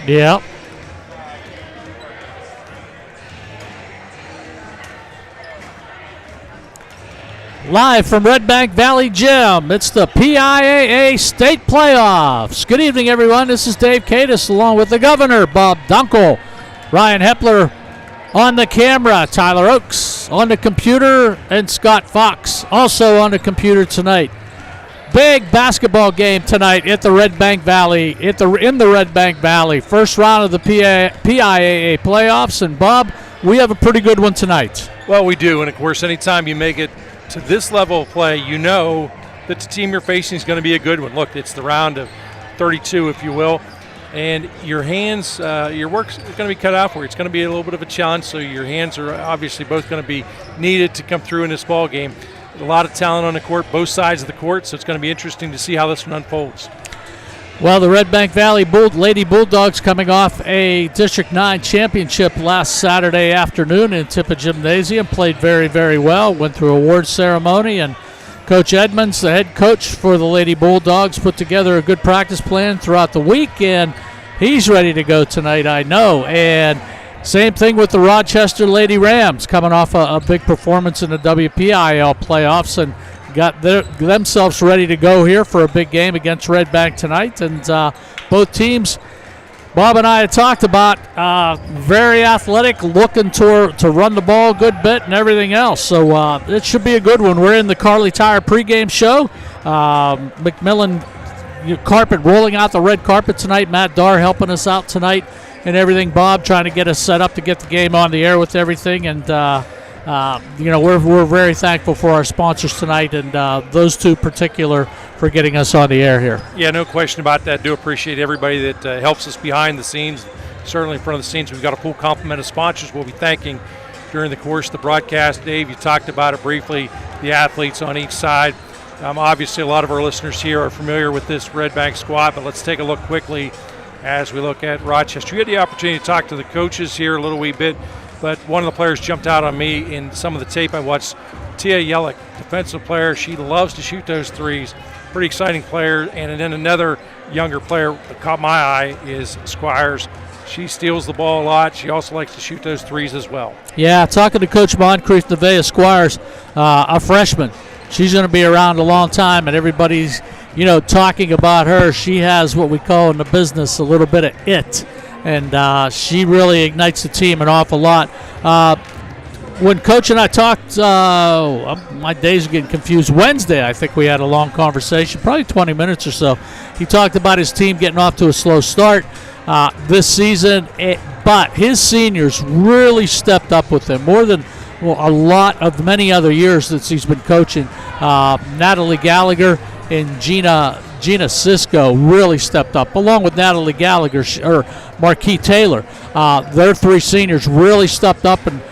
Yeah. Live from Redbank Valley Gym, it's the PIAA State Playoffs. Good evening, everyone. This is Dave Cadis along with the governor, Bob Dunkle. Ryan Hepler on the camera, Tyler Oakes on the computer, and Scott Fox also on the computer tonight. Big basketball game tonight at the Redbank Valley, in the Redbank Valley. First round of the PIAA playoffs, and Bob, we have a pretty good one tonight. Well, we do, and of course, anytime you make it to this level of play, you know that the team you're facing is going to be a good one. Look, it's the round of 32, if you will, and your hands, your work's going to be cut out for you. It's going to be a little bit of a challenge, so your hands are obviously both going to be needed to come through in this ball game. A lot of talent on the court, both sides of the court, so it's going to be interesting to see how this one unfolds. Well, the Redbank Valley Lady Bulldogs coming off a District 9 championship last Saturday afternoon in Tipoff Gymnasium, played very, very well, went through awards ceremony, and Coach Edmonds, the head coach for the Lady Bulldogs, put together a good practice plan throughout the week, and he's ready to go tonight, I know. And same thing with the Rochester Lady Rams, coming off a big performance in the WPIAL playoffs, and got themselves ready to go here for a big game against Redbank tonight. And both teams, Bob and I had talked about, very athletic, looking to run the ball a good bit and everything else. So it should be a good one. We're in the Carly Tire pregame show. McMillan carpet, rolling out the red carpet tonight. Matt Darr helping us out tonight and everything. Bob trying to get us set up to get the game on the air with everything. And we're very thankful for our sponsors tonight, and those two particular for getting us on the air here. Yeah, no question about that. Do appreciate everybody that helps us behind the scenes. Certainly in front of the scenes, we've got a full complement of sponsors we'll be thanking during the course of the broadcast. Dave, you talked about it briefly, the athletes on each side. Obviously, a lot of our listeners here are familiar with this Redbank squad, but let's take a look quickly as we look at Rochester. You had the opportunity to talk to the coaches here a little wee bit, but one of the players jumped out on me in some of the tape I watched. Tia Yellick, defensive player. She loves to shoot those threes. Pretty exciting player. And then another younger player that caught my eye is Squires. She steals the ball a lot. She also likes to shoot those threes as well. Yeah, talking to Coach Moncrief, Nevaeh Squires, a freshman. She's going to be around a long time, and everybody's, talking about her. She has what we call in the business a little bit of it. And she really ignites the team an awful lot. When Coach and I talked, my days are getting confused. Wednesday, I think we had a long conversation, probably 20 minutes or so. He talked about his team getting off to a slow start this season, but his seniors really stepped up with him more than a lot of many other years that he's been coaching. Natalie Gallagher and Gina Cisco really stepped up, along with Natalie Gallagher or Marquis Taylor. Their three seniors really stepped up and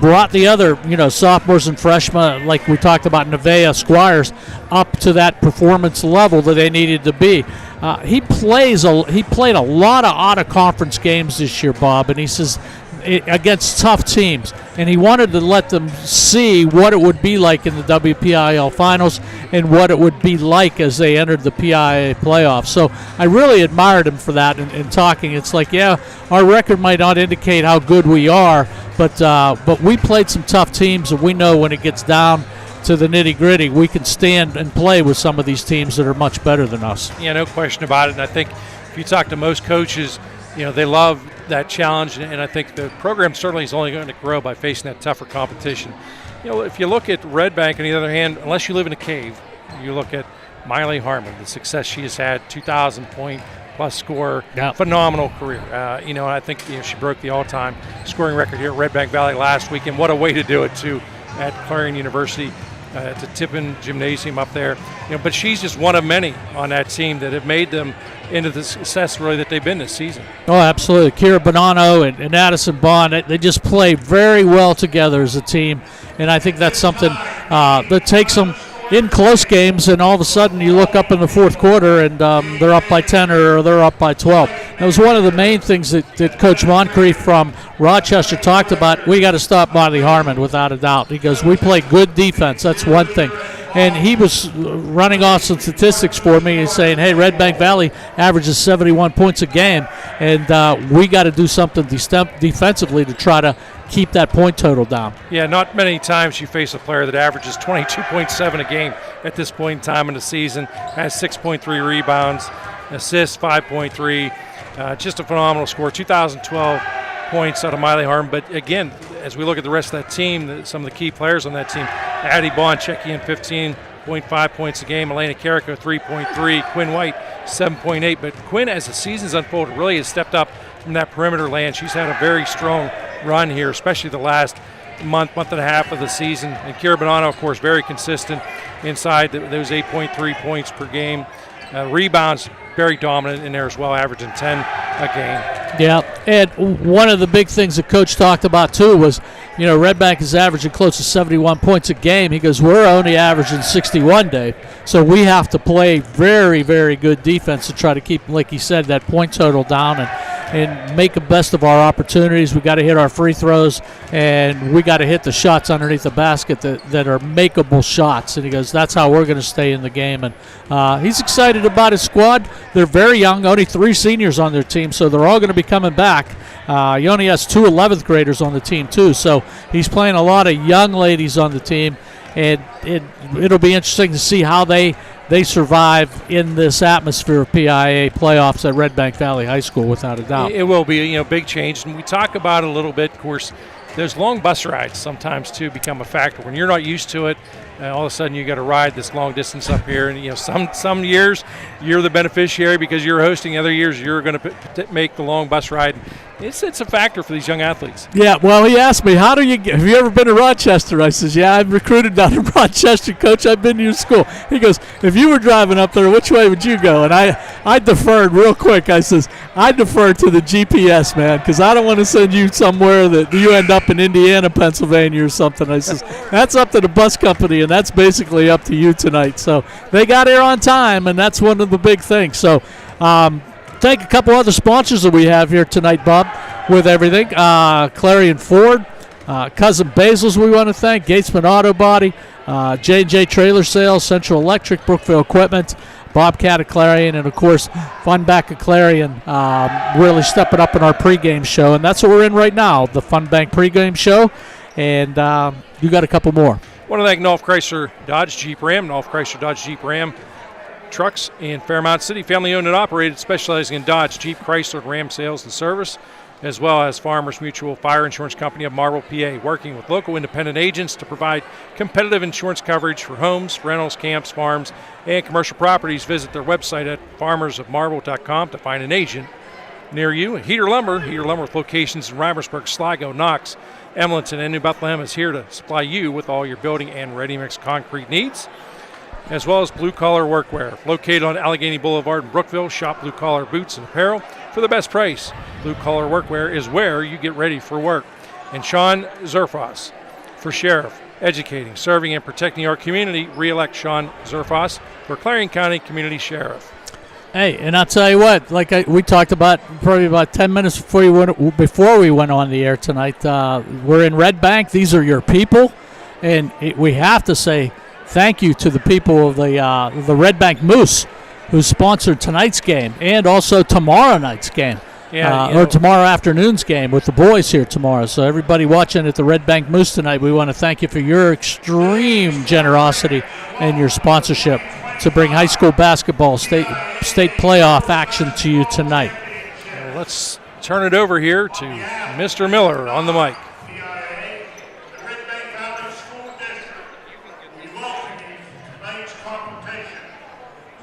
brought the other, sophomores and freshmen, like we talked about, Nevaeh Squires, up to that performance level that they needed to be. He played a lot of out-of-conference games this year, Bob, and he says against tough teams, and he wanted to let them see what it would be like in the WPIAL finals and what it would be like as they entered the PIAA playoffs. So I really admired him for that in talking. It's like, yeah, our record might not indicate how good we are, but we played some tough teams, and we know when it gets down to the nitty-gritty, we can stand and play with some of these teams that are much better than us. Yeah, no question about it. And I think if you talk to most coaches, they love that challenge, and I think the program certainly is only going to grow by facing that tougher competition. If you look at Redbank, on the other hand, unless you live in a cave, you look at Miley Harmon, the success she has had, 2,000-point plus scorer, phenomenal career. I think she broke the all-time scoring record here at Redbank Valley last week, and what a way to do it, too, at Clarion University. At the Tipoff Gymnasium up there. But she's just one of many on that team that have made them into the success really that they've been this season. Oh, absolutely. Kira Bonanno and Addison Bond, they just play very well together as a team, and I think that's something that takes them in close games, and all of a sudden you look up in the fourth quarter and they're up by 10 or they're up by 12. That was one of the main things that Coach Moncrief from Rochester talked about. We got to stop Miley Harmon without a doubt. He goes, we play good defense. That's one thing. and he was running off some statistics for me and saying, hey, Redbank Valley averages 71 points a game, and we got to do something defensively to try to keep that point total down. Yeah, not many times you face a player that averages 22.7 a game at this point in time in the season, has 6.3 rebounds, assists 5.3, just a phenomenal score. 2012 points out of Miley Harm. But again, as we look at the rest of that team, some of the key players on that team, Addie Bond checking in 15.5 points a game, Elena Carrico 3.3, Quinn White 7.8. But Quinn, as the season's unfolded, really has stepped up from that perimeter land. She's had a very strong run here, especially the last month and a half of the season. And Kira Bonanno, of course, very consistent inside those 8.3 points per game. Rebounds, very dominant in there as well, averaging 10 a game. Yeah, and one of the big things the coach talked about too was, Redbank is averaging close to 71 points a game. He goes, we're only averaging 61, Dave. So we have to play very, very good defense to try to keep, like he said, that point total down and make the best of our opportunities. We got to hit our free throws, and we got to hit the shots underneath the basket that are makeable shots. And he goes, that's how we're going to stay in the game. And he's excited about his squad. They're very young, only 3 seniors on their team, so they're all going to be coming back. He only has 2 11th graders on the team, too. So he's playing a lot of young ladies on the team, and it'll be interesting to see how they survive in this atmosphere of PIAA playoffs at Redbank Valley High School, without a doubt. It will be a big change, and we talk about it a little bit. Of course, those long bus rides sometimes too become a factor when you're not used to it. All of a sudden, you got to ride this long distance up here, and some years you're the beneficiary because you're hosting. Other years you're going to make the long bus ride. It's a factor for these young athletes. Yeah, well, he asked me, have you ever been to Rochester? I says, yeah, I've recruited down in Rochester, Coach. I've been to your school. He goes, if you were driving up there, which way would you go? And I deferred real quick. I says, I defer to the GPS, man, because I don't want to send you somewhere that you end up in Indiana, Pennsylvania or something. I says, that's up to the bus company, and that's basically up to you tonight. So they got here on time, and that's one of the big things. So thank a couple other sponsors that we have here tonight, Bob, with everything. Clarion Ford, Cousin Basil's we want to thank, Gatesman Auto Body, J&J Trailer Sales, Central Electric, Brookville Equipment, Bobcat at Clarion, and, of course, Fun Back at Clarion, really stepping up in our pregame show. And that's what we're in right now, the Fun Bank pregame show. And you got a couple more. I want to thank North Chrysler Dodge Jeep Ram, North Chrysler Dodge Jeep Ram Trucks in Fairmount City, family owned and operated, specializing in Dodge, Jeep, Chrysler, Ram sales and service, as well as Farmers Mutual Fire Insurance Company of Marble, PA, working with local independent agents to provide competitive insurance coverage for homes, rentals, camps, farms, and commercial properties. Visit their website at farmersofmarble.com to find an agent near you. And Heater Lumber with locations in Reimersburg, Sligo, Knox, Emlenton, and New Bethlehem is here to supply you with all your building and ready-mix concrete needs, as well as Blue Collar Workwear. Located on Allegheny Boulevard in Brookville, shop Blue Collar Boots and Apparel for the best price. Blue Collar Workwear is where you get ready for work. And Sean Zerfas for Sheriff, educating, serving, and protecting our community. Re-elect Sean Zerfas for Clarion County Community Sheriff. Hey, and I'll tell you what, we talked about probably about 10 minutes before we went on the air tonight, we're in Redbank. These are your people, and we have to say thank you to the people of the Redbank Moose who sponsored tonight's game and also tomorrow night's game, or tomorrow afternoon's game with the boys here tomorrow. So everybody watching at the Redbank Moose tonight, we want to thank you for your extreme generosity and your sponsorship to bring high school basketball state playoff action to you tonight. Well, let's turn it over here to Mr. Miller on the mic. Redbank Valley School District, we welcome you to tonight's competition.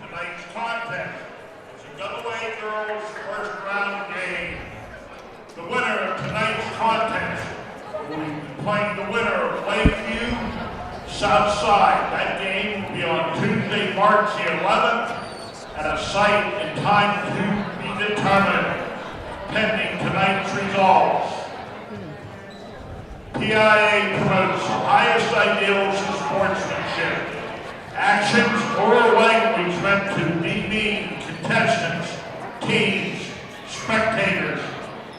Tonight's contest is a AA girls first round game. The winner of tonight's contest will be playing the winner of Lakeview Southside. That game will be on Tuesday, March the 11th at a site and time to be determined pending tonight's results. PIAA promotes the highest ideals of sportsmanship. Actions or language meant to demean contestants, teams, spectators,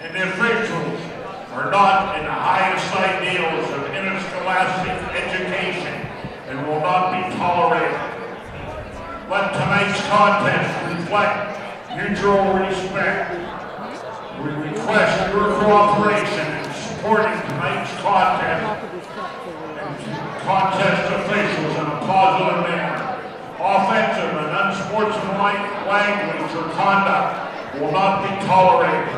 and officials are not in the highest ideals of interscholastic education and will not be tolerated. Let tonight's contest reflect mutual respect. We request your cooperation in supporting tonight's contest and contest officials in a positive manner. Offensive and unsportsmanlike language or conduct will not be tolerated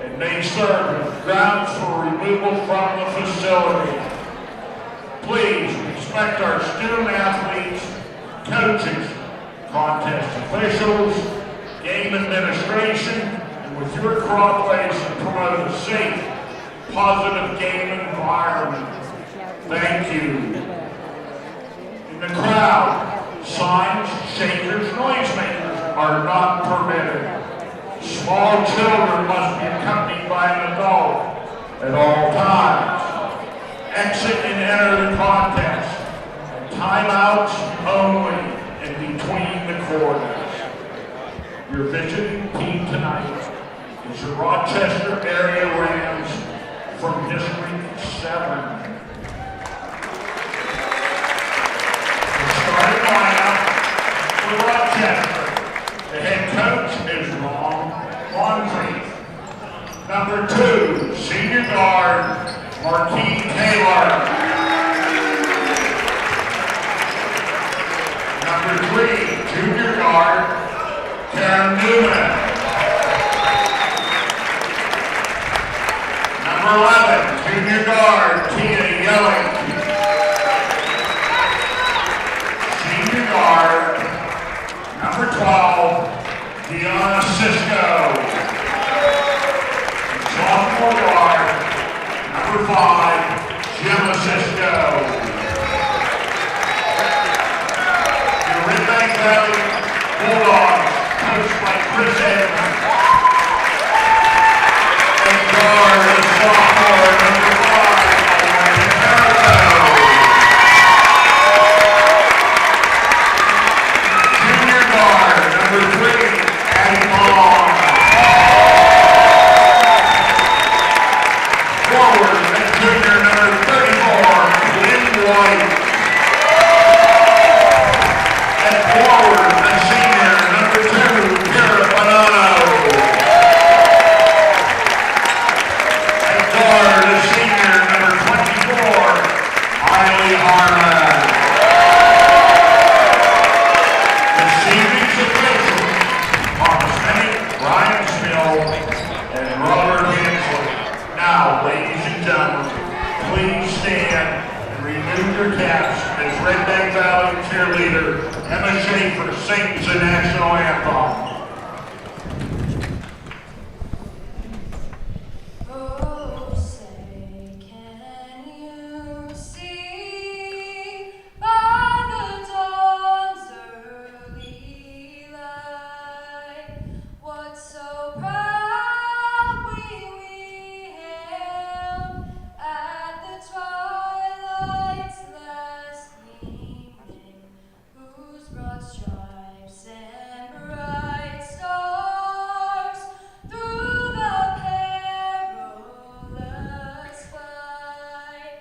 and may serve as grounds for removal from the facility. Please respect our student athletes, coaches, contest officials, game administration, and with your cooperation promote a safe, positive game environment. Thank you. In the crowd, signs, shakers, noisemakers are not permitted. Small children must be accompanied by an adult at all times. Exit and enter the contest. Timeouts only in between the quarters. Your visiting team tonight is the Rochester area Rams from District 7. Starting lineup for Rochester. The head coach is Ron Moncrief. Number 2, senior guard, Marquis Taylor. Number 3, junior guard, Karen Newman. Number 11, junior guard, Tina Yelling. Guard, number 12, Deanna Cisco. Sophomore guard, number 5, Gemma Cisco. The Redbank Valley Bulldogs, coached by Chris Edmonds. And guard is sophomore, number 5, Redbank Valley cheerleader Emma Schaefer sings the national anthem. Stripes and bright stars through the perilous fight.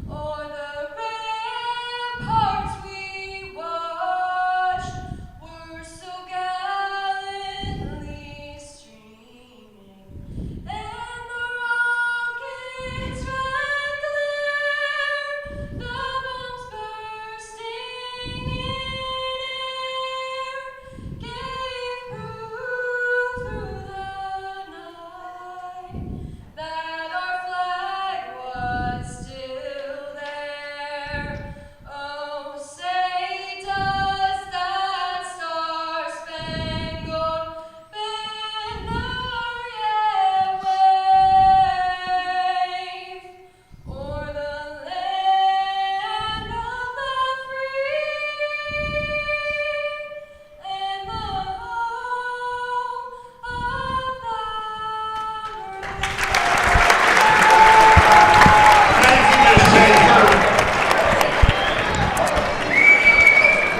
O'er the ramparts we watched were so gallantly streaming, and the rockets red glare, the bombs bursting in.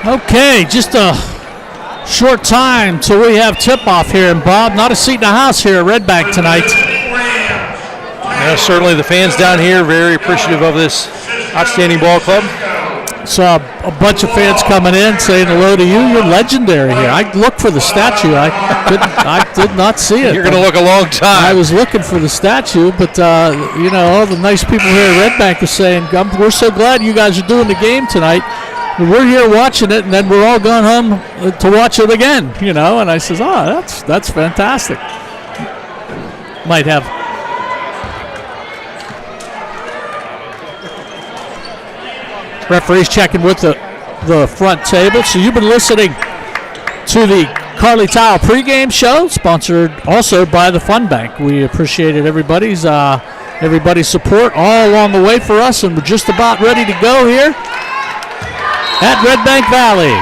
Okay, just a short time till we have tip-off here. And Bob, not a seat in the house here at Redbank tonight. Yeah, certainly the fans down here very appreciative of this outstanding ball club. Saw a bunch of fans coming in saying hello to you. You're legendary here. I looked for the statue. I did not see it. You're going to look a long time. I was looking for the statue, but all the nice people here at Redbank are saying, we're so glad you guys are doing the game tonight. We're here watching it, and then we're all going home to watch it again, And I says, that's fantastic. Might have. Referees checking with the front table. So you've been listening to the Carly Tile pregame show, sponsored also by the Fun Bank. We appreciated everybody's support all along the way for us, and we're just about ready to go here at Redbank Valley.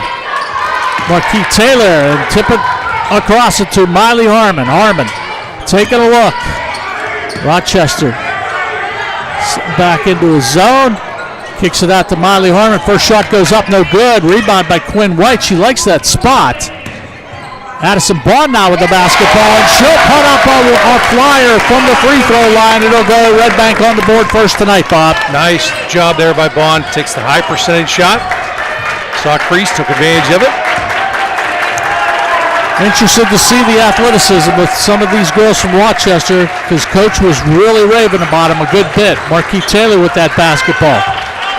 Marquis Taylor and tip it across it to Miley Harmon. Harmon taking a look. Rochester back into his zone. Kicks it out to Miley Harmon. First shot goes up, no good. Rebound by Quinn White. She likes that spot. Addison Bond now with the basketball, and she'll put up a flyer from the free throw line. It'll go Redbank on the board first tonight, Bob. Nice job there by Bond. Takes the high percentage shot. Saw crease, took advantage of it. Interested to see the athleticism with some of these girls from Rochester, because Coach was really raving about them a good bit. Marquis Taylor with that basketball.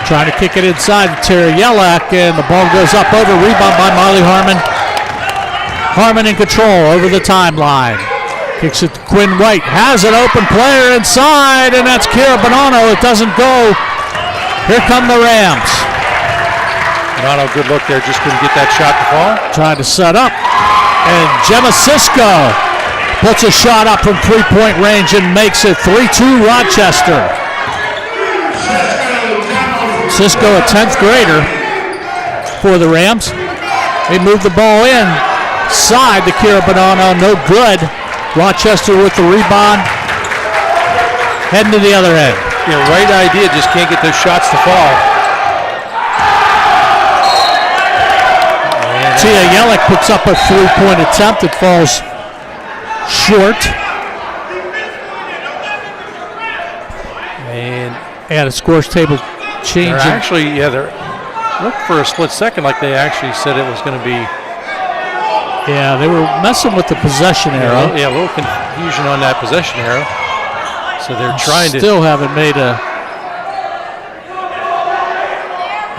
Trying to kick it inside to Terry Yellock, and the ball goes up over. Rebound by Miley Harmon. Harmon in control over the timeline. Kicks it to Quinn White. Has an open player inside, and that's Kira Bonanno. It doesn't go. Here come the Rams. Bonanno, good look there. Just couldn't get that shot to fall. Trying to set up. And Gemma Cisco puts a shot up from three-point range and makes it 3-2 Rochester. Cisco, a 10th grader for the Rams. They move the ball inside to Kira Bonanno. No good. Rochester with the rebound. Heading to the other end. Yeah, right idea. Just can't get those shots to fall. Tia Yellick puts up a three-point attempt. It falls short. And a scores table changing. They're looked for a split second like they actually said it was going to be. Yeah, they were messing with the possession arrow. Yeah, a little confusion on that possession arrow. So they're trying to. Still haven't made a.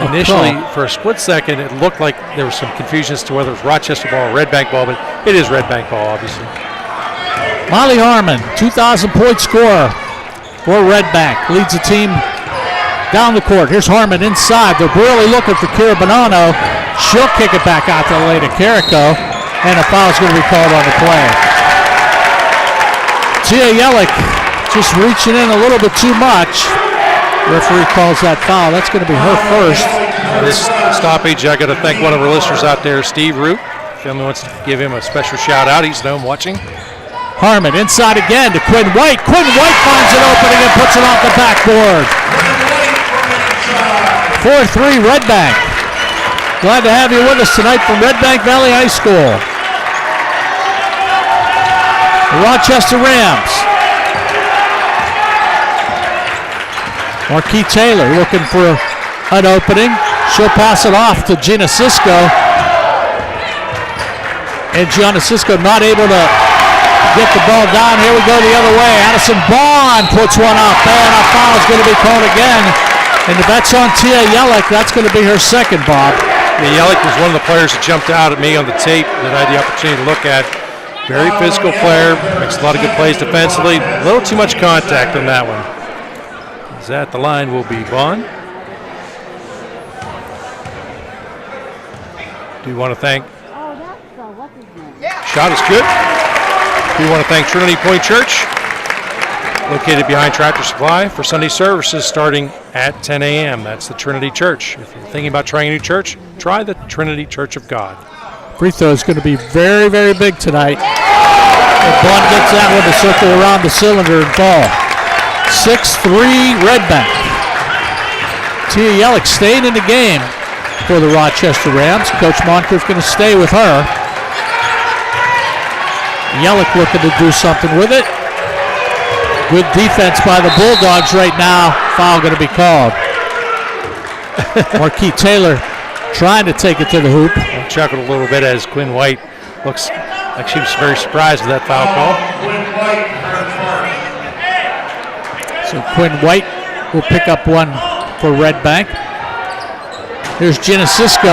Initially, for a split second, it looked like there was some confusion as to whether it was Rochester ball or Redbank ball, but it is Redbank ball, obviously. Miley Harmon, 2,000-point scorer for Redbank, leads the team down the court. Here's Harmon inside. They're really looking for Kira Bonanno. She'll kick it back out to Leda Carrico, and a foul's going to be called on the play. Tia Yellick just reaching in a little bit too much. Referee calls that foul. That's going to be her first. This stoppage, I got to thank one of our listeners out there, Steve Root. Family wants to give him a special shout out. He's at home watching. Harmon inside again to Quinn White. Quinn White finds an opening and puts it off the backboard. 4-3 Redbank. Glad to have you with us tonight from Redbank Valley High School. The Rochester Rams. Marquis Taylor looking for an opening. She'll pass it off to Gina Cisco. And Gianna Cisco not able to get the ball down. Here we go the other way. Addison Bond puts one up. And a foul is going to be called again. And if that's on Tia Yellick, that's going to be her second, Bob. Yeah, Yellick was one of the players that jumped out at me on the tape that I had the opportunity to look at. Very physical player. Makes a lot of good plays defensively. A little too much contact on that one. Is at the line will be Bond. Do you want to thank? What's his name? Shot is good. Do you want to thank Trinity Point Church, located behind Tractor Supply, for Sunday services starting at 10 a.m. That's the Trinity Church. If you're thinking about trying a new church, try the Trinity Church of God. Free throw is going to be very, very big tonight. And Bond gets that one to circle around the cylinder and fall. 6-3 Redbank. Tia Yellick staying in the game for the Rochester Rams. Coach Moncrief going to stay with her. Yellick looking to do something with it. Good defense by the Bulldogs right now. Foul going to be called. Marquis Taylor trying to take it to the hoop. I chuckled a little bit as Quinn White looks like she was very surprised with that foul call. So Quinn White will pick up one for Redbank. Here's Gianna Cisco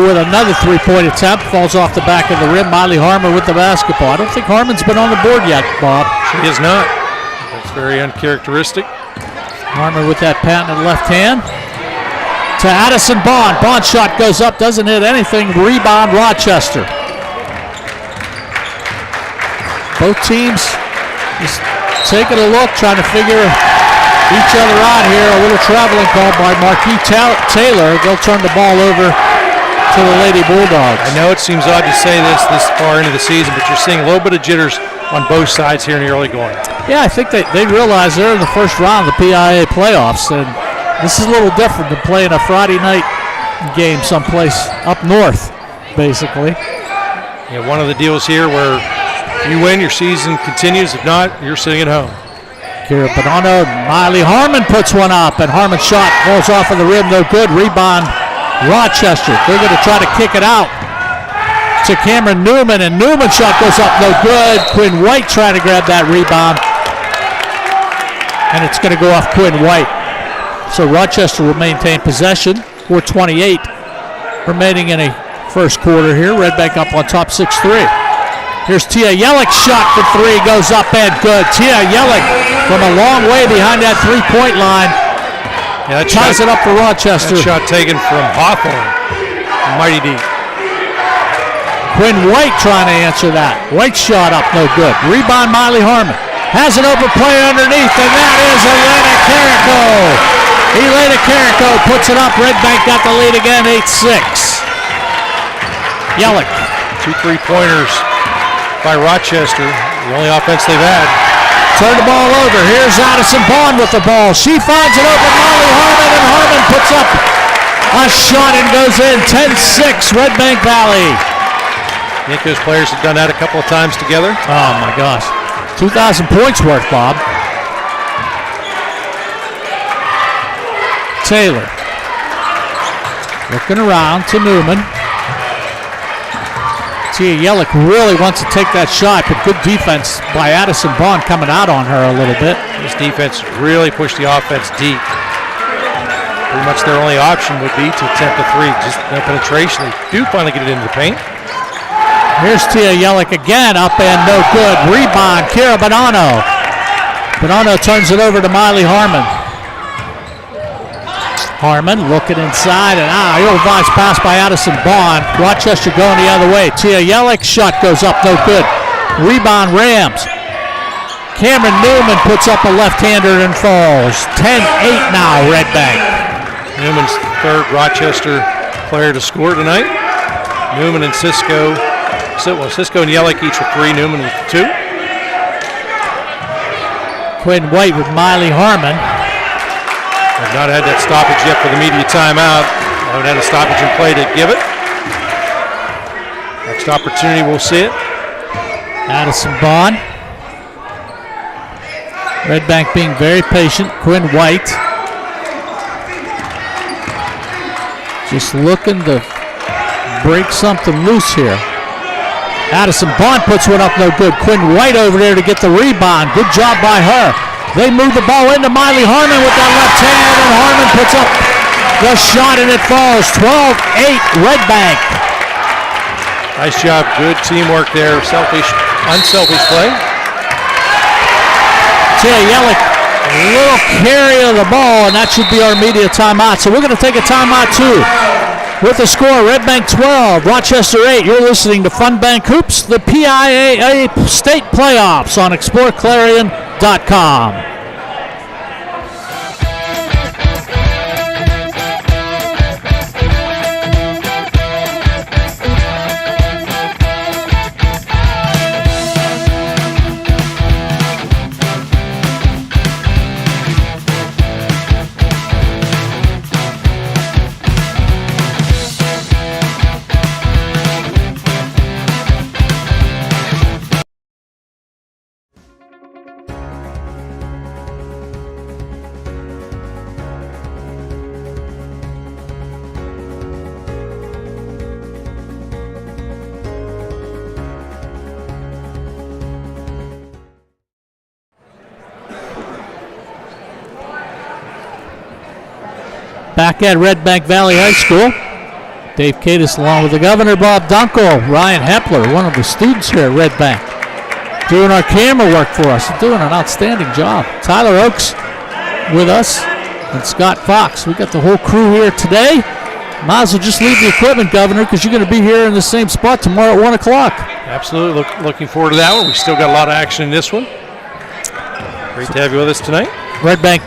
with another three-point attempt. Falls off the back of the rim. Miley Harmer with the basketball. I don't think Harmon's been on the board yet, Bob. She is not. That's very uncharacteristic. Harmer with that patented left hand. To Addison Bond. Bond shot goes up, doesn't hit anything. Rebound Rochester. Both teams just taking a look, trying to figure each other out here. A little traveling call by Marquis Taylor. They'll turn the ball over to the Lady Bulldogs. I know it seems odd to say this far into the season, but you're seeing a little bit of jitters on both sides here in the early going. Yeah, I think they realize they're in the first round of the PIAA playoffs, and this is a little different than playing a Friday night game someplace up north, basically. Yeah, one of the deals here where you win, your season continues. If not, you're sitting at home. Kira Bonanno, Miley Harmon puts one up, and Harmon's shot falls off of the rim, no good. Rebound Rochester. They're going to try to kick it out to Cameron Newman, and Newman's shot goes up, no good. Quinn White trying to grab that rebound, and it's going to go off Quinn White. So Rochester will maintain possession. 4:28 remaining in a first quarter here. Redbank up on top 6-3. Here's Tia Yellick's shot for three, goes up and good. Tia Yellick from a long way behind that three-point line. Yeah, that ties it up for Rochester. That shot taken from Hawthorne. Mighty deep. Quinn White trying to answer that. White shot up, no good. Rebound Miley Harmon. Has an open play underneath, and that is Elena Carrico. Elena Carrico puts it up. Redbank got the lead again, 8-6. Yellick. 2 3-pointers by Rochester. The only offense they've had. Turn the ball over. Here's Addison Bond with the ball. She finds it open. Molly Harmon, and Harmon puts up a shot and goes in. 10-6, Redbank Valley. I think those players have done that a couple of times together. Oh, my gosh. 2,000 points worth, Bob. Taylor. Looking around to Newman. Tia Yellick really wants to take that shot, but good defense by Addison Bond coming out on her a little bit. This defense really pushed the offense deep. Pretty much their only option would be to attempt a three. Just no penetration. They do finally get it into the paint. Here's Tia Yellick again, up and no good. Rebound, Kira Bonanno. Bonanno turns it over to Miley Harmon. Harmon looking inside, and ill-advised pass by Addison Bond. Rochester going the other way. Tia Yellick, shot goes up, no good. Rebound Rams. Cameron Newman puts up a left-hander and falls. 10-8 now, Redbank. Newman's third Rochester player to score tonight. Newman and Cisco. Cisco and Yellick each with 3, Newman with 2. Quinn White with Miley Harmon. They've not had that stoppage yet for the media timeout. Haven't had a stoppage in play to give it. Next opportunity, we'll see it. Addison Bond. Redbank being very patient. Quinn White. Just looking to break something loose here. Addison Bond puts one up, no good. Quinn White over there to get the rebound. Good job by her. They move the ball into Miley Harmon with that left hand, and Harmon puts up the shot, and it falls. 12-8, Redbank. Nice job, good teamwork there. Unselfish play. Tia Yellick, a little carry of the ball, and that should be our media timeout. So we're going to take a timeout too. With the score, Redbank 12, Rochester 8. You're listening to Fun Bank Hoops, the PIAA State Playoffs on exploreClarion.com. Back at Redbank Valley High School, Dave Cadis along with the governor, Bob Dunkle, Ryan Hepler, one of the students here at Redbank, doing our camera work for us, doing an outstanding job. Tyler Oakes with us and Scott Fox. We got the whole crew here today. Might as well just leave the equipment, Governor, because you're going to be here in the same spot tomorrow at 1 o'clock. Absolutely. Looking forward to that one. We still got a lot of action in this one. Great to have you with us tonight. Redbank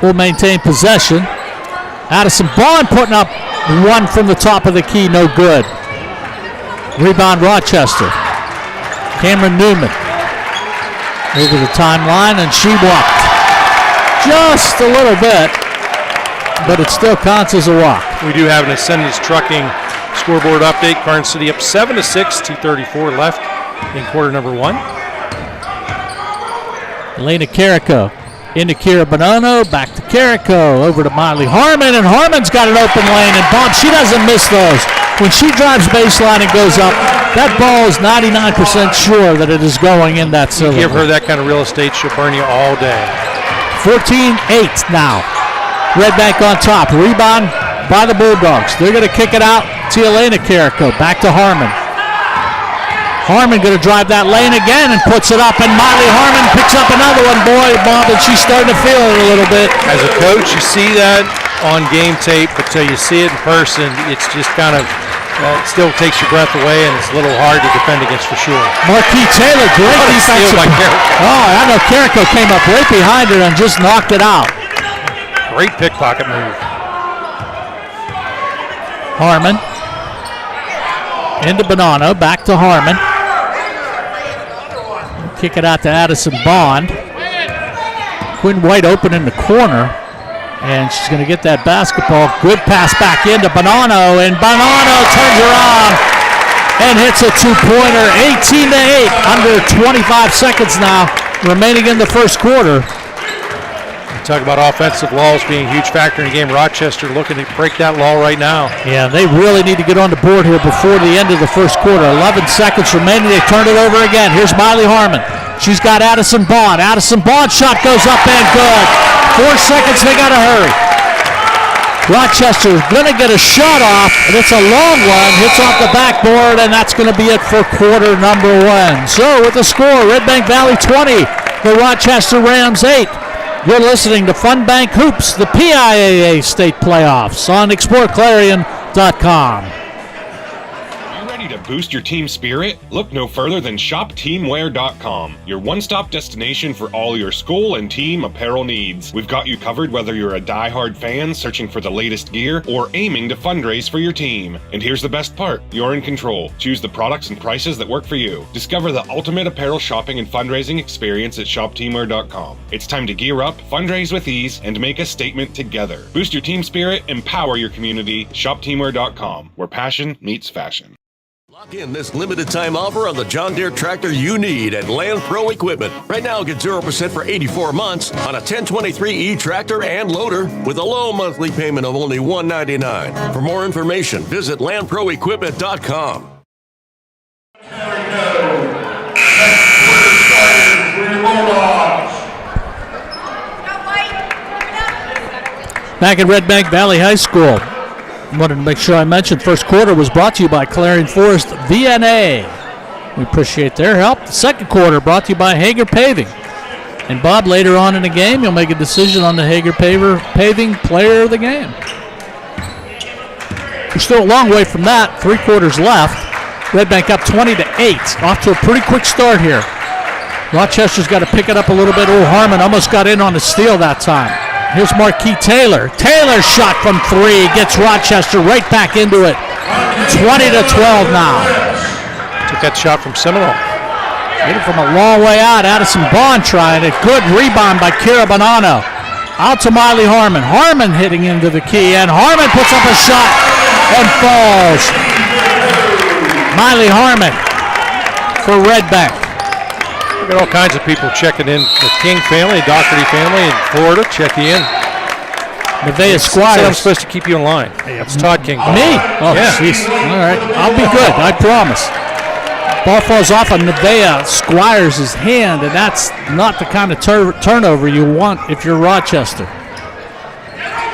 will maintain possession. Addison Bond putting up one from the top of the key, no good. Rebound Rochester. Cameron Newman over the timeline, and she walked just a little bit, but it still counts as a walk. We do have an Ascendance Trucking scoreboard update. Carson City up 7-6, 2:34 left in quarter number 1. Elena Carrico into Kira Bonono, back to Carrico, over to Miley Harmon, and Harmon's got an open lane, and Bob, she doesn't miss those. When she drives baseline and goes up, that ball is 99% sure that it is going in that cylinder. Give her that kind of real estate, she'll burn you all day. 14-8 now. Redbank on top. Rebound by the Bulldogs. They're going to kick it out to Elena Carrico. Back to Harmon. Harmon going to drive that lane again and puts it up, and Miley Harmon picks up another one. Boy, Bob, and she's starting to feel it a little bit. As a coach, you see that on game tape, but till you see it in person, it's just kind of, it still takes your breath away, and it's a little hard to defend against for sure. Marquis Taylor, great defensive. Oh, I know Carrico came up right behind her and just knocked it out. Great pickpocket move. Harmon into Bonanno, back to Harmon. Kick it out to Addison Bond. Quinn White open in the corner, and she's going to get that basketball. Good pass back into Bonanno, and Bonanno turns around and hits a two-pointer. 18-8, under 25 seconds now remaining in the first quarter. Talk about offensive laws being a huge factor in the game. Rochester looking to break that law right now. Yeah, they really need to get on the board here before the end of the first quarter. 11 seconds remaining. They turn it over again. Here's Miley Harmon. She's got Addison Bond. Addison Bond shot goes up and good. 4 seconds, they got to hurry. Rochester is going to get a shot off, and it's a long one. Hits off the backboard, and that's going to be it for quarter number 1. So with the score, Redbank Valley 20, the Rochester Rams 8. You're listening to Fun Bank Hoops, the PIAA State Playoffs on exploreClarion.com. Ready to boost your team spirit? Look no further than shopteamwear.com, your one-stop destination for all your school and team apparel needs. We've got you covered whether you're a die-hard fan searching for the latest gear or aiming to fundraise for your team. And here's the best part, you're in control. Choose the products and prices that work for you. Discover the ultimate apparel shopping and fundraising experience at shopteamwear.com. It's time to gear up, fundraise with ease, and make a statement together. Boost your team spirit, empower your community. Shopteamwear.com, where passion meets fashion. Lock in this limited time offer on the John Deere tractor you need at Land Pro Equipment. Right now, get 0% for 84 months on a 1023E tractor and loader with a low monthly payment of only $199. For more information, visit landproequipment.com. Back at Redbank Valley High School. Wanted to make sure I mentioned first quarter was brought to you by Clarion Forest VNA. We appreciate their help. The second quarter brought to you by Hager Paving. And Bob, later on in the game, you'll make a decision on the Hager Paving player of the game. We're still a long way from that. 3 quarters left. Redbank up 20-8. Off to a pretty quick start here. Rochester's got to pick it up a little bit. Oh, Harmon almost got in on the steal that time. Here's Marquis Taylor. Taylor's shot from 3 gets Rochester right back into it. 20-12 now. Took that shot from Seminole. Hit it from a long way out. Addison Bond trying it. Good rebound by Kira Bonanno. Out to Miley Harmon. Harmon hitting into the key, and Harmon puts up a shot and falls. Miley Harmon for Redbank. We got all kinds of people checking in. The King family, Doherty family in Florida, checking in. Nevaeh Squires. I'm supposed to keep you in line. It's Todd King. Me? Oh, yeah. Jeez. All right. I'll be good. I promise. Ball falls off of Nevaeh Squires' hand, and that's not the kind of turnover you want if you're Rochester.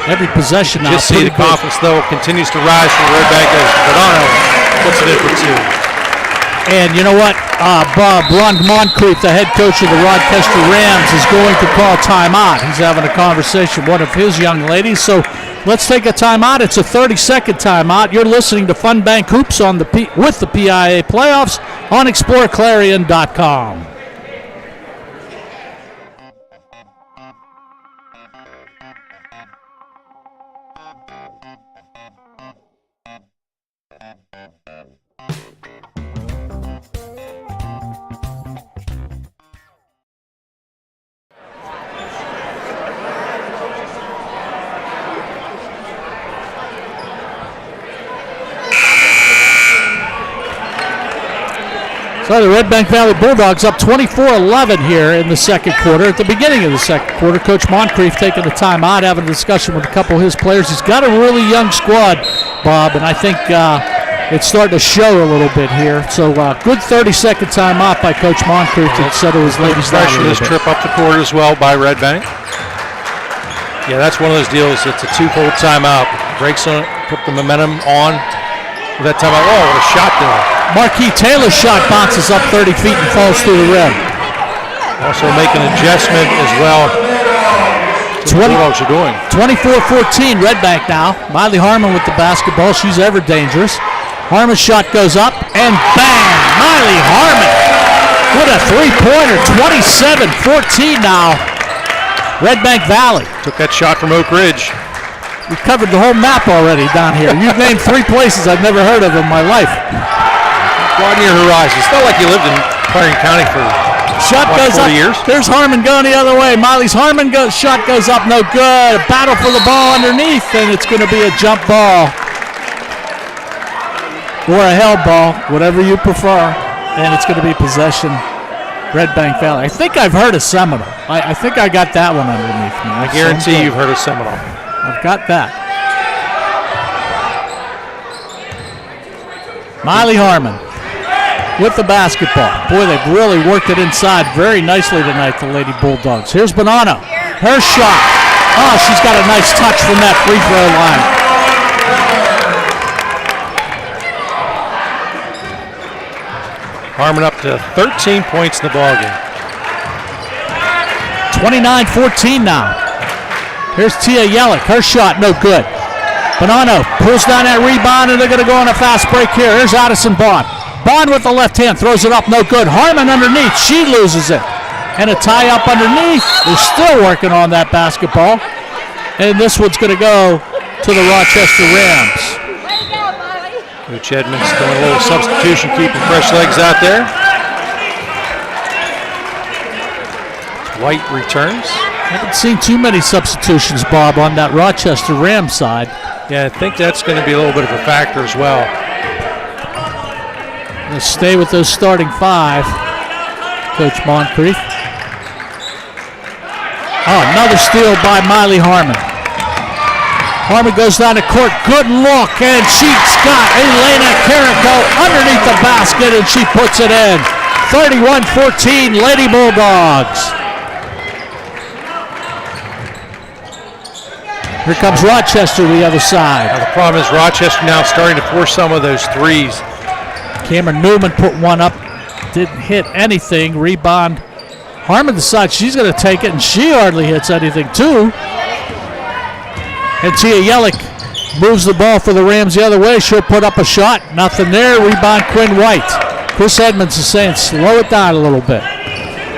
every possession now. Just see the confidence level continues to rise for Redbank as Badano puts it in for 2. And you know what? Bob Moncrief, the head coach of the Rochester Rams, is going to call timeout. He's having a conversation with one of his young ladies. So let's take a timeout. It's a 30-second timeout. You're listening to Fun Bank Hoops on with the PIAA playoffs on exploreClarion.com. So the Redbank Valley Bulldogs up 24-11 here in the second quarter. At the beginning of the second quarter, Coach Moncrief taking the timeout, having a discussion with a couple of his players. He's got a really young squad, Bob, and I think it's starting to show a little bit here. So good 30-second timeout by Coach Moncrief to settle his ladies down a Pressure little this bit. trip up the court as well by Redbank. Yeah, that's one of those deals. It's a twofold timeout. Breaks on it, put the momentum on with that timeout. Oh, what a shot there. Marquis Taylor's shot bounces up 30 feet and falls through the rim. Also make an adjustment as well. What the Bulldogs are doing. 24-14 Redbank now. Miley Harmon with the basketball. She's ever dangerous. Harmon's shot goes up and bang! Miley Harmon with a three-pointer. 27-14 now. Redbank Valley. Took that shot from Oak Ridge. We've covered the whole map already down here. You've named 3 places I've never heard of in my life. Broaden your horizons. It's not like you lived in Clarion County for shot goes 40 up. years. There's Harmon going the other way. Miley's shot goes up, no good. A battle for the ball underneath, and it's going to be a jump ball or a held ball, whatever you prefer, and it's going to be possession. Redbank Valley. I think I've heard of Seminole. I think I got that one underneath me. I guarantee you've heard of Seminole. I've got that. Miley Harmon with the basketball. Boy, they've really worked it inside very nicely tonight, the Lady Bulldogs. Here's Bonanno. Her shot. Oh, she's got a nice touch from that free throw line. Harmon up to 13 points in the ballgame. 29-14 now. Here's Tia Yellick. Her shot, no good. Bonanno pulls down that rebound, and they're going to go on a fast break here. Here's Addison Bond. Bond with the left hand, throws it up, no good. Harmon underneath, she loses it. And a tie up underneath. They're still working on that basketball. And this one's going to go to the Rochester Rams. Coach Edmonds doing a little substitution, keeping fresh legs out there. White returns. Haven't seen too many substitutions, Bob, on that Rochester Rams side. Yeah, I think that's going to be a little bit of a factor as well. Going to stay with those starting 5, Coach Moncrief. Oh, another steal by Miley Harmon. Harmon goes down the court, good look, and she's got Elena Carrico underneath the basket, and she puts it in. 31-14, Lady Bulldogs. Here comes Rochester the other side. Now the problem is Rochester now starting to force some of those threes. Cameron Newman put one up, didn't hit anything. Rebound. Harmon decides she's going to take it, and she hardly hits anything too. And Tia Yellick moves the ball for the Rams the other way. She'll put up a shot. Nothing there. Rebound Quinn White. Chris Edmonds is saying slow it down a little bit.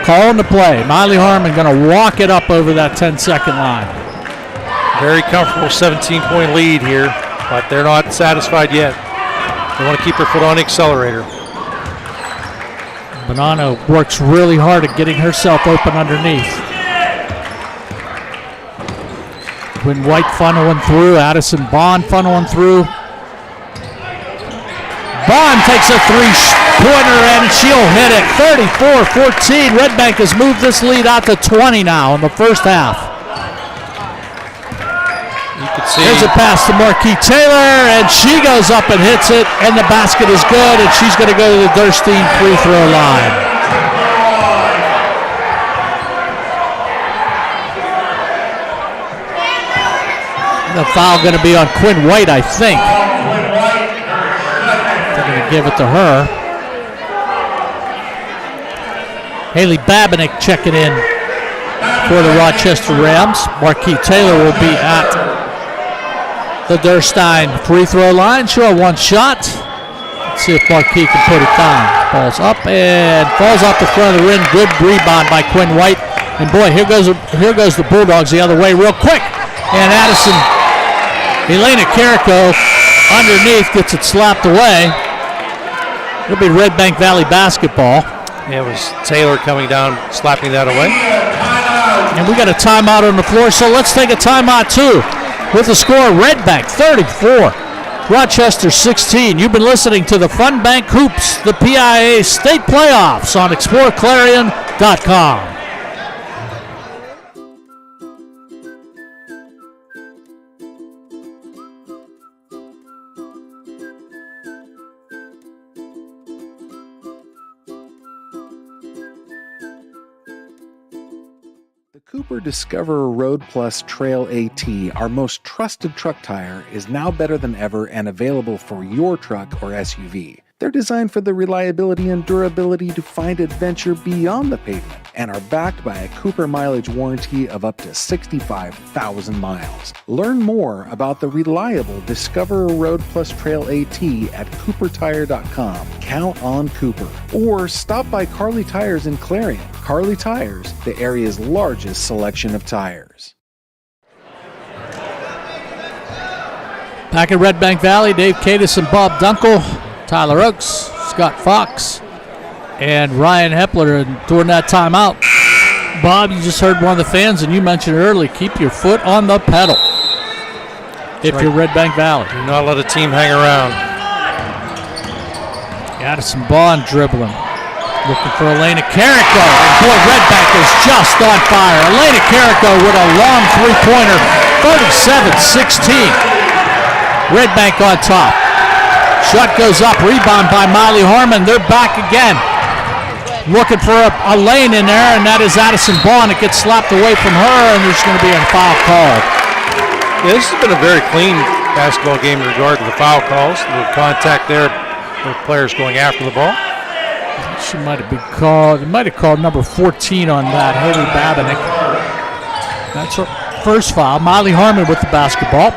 Calling the play. Miley Harmon going to walk it up over that 10-second line. Very comfortable 17-point lead here, but they're not satisfied yet. They want to keep their foot on the accelerator. Bonanno works really hard at getting herself open underneath. Quinn White funneling through. Addison Bond funneling through. Bond takes a three-pointer and she'll hit it. 34-14. Redbank has moved this lead out to 20 now in the first half. Here's a pass to Marquis Taylor, and she goes up and hits it, and the basket is good, and she's going to go to the Durstein free throw line. foul going to be on Quinn White, I think. They're going to give it to her. Haley Babinick checking in for the Rochester Rams. Marquis Taylor will be at the Durstein free throw line. She'll have one shot. Let's see if Marquis can put it down. Falls up and falls off the front of the rim. Good rebound by Quinn White. And boy, here goes the Bulldogs the other way real quick. And Elena Carrico underneath gets it slapped away. It'll be Redbank Valley basketball. Yeah, it was Taylor coming down, slapping that away. And we got a timeout on the floor, so let's take a timeout too. With the score, Redbank 34, Rochester 16. You've been listening to the Fun Bank Hoops, the PIAA State Playoffs on exploreClarion.com. The Cooper Discoverer Road Plus Trail AT, our most trusted truck tire, is now better than ever and available for your truck or SUV. They're designed for the reliability and durability to find adventure beyond the pavement and are backed by a Cooper mileage warranty of up to 65,000 miles. Learn more about the reliable Discoverer Road Plus Trail AT at CooperTire.com. Count on Cooper. Or stop by Carly Tires in Clarion. Carly Tires, the area's largest selection of tires. Back at Redbank Valley, Dave Cadis and Bob Dunkle, Tyler Oakes, Scott Fox, and Ryan Hepler during that timeout. Bob, you just heard one of the fans, and you mentioned earlier, keep your foot on the pedal if you're Redbank Valley. Do not let a team hang around. Addison Bond dribbling. Looking for Elena Carrico. And boy, Redbank is just on fire. Elena Carrico with a long three-pointer, 37-16. Redbank on top. Shot goes up, rebound by Molly Harmon. They're back again. Looking for a lane in there, and that is Addison Bond. It gets slapped away from her, and there's going to be a foul called. Yeah, this has been a very clean basketball game in regard to the foul calls. A little contact there with players going after the ball. She might have been called. It might have called number 14 on that, Haley Babinick. That's her first foul. Molly Harmon with the basketball.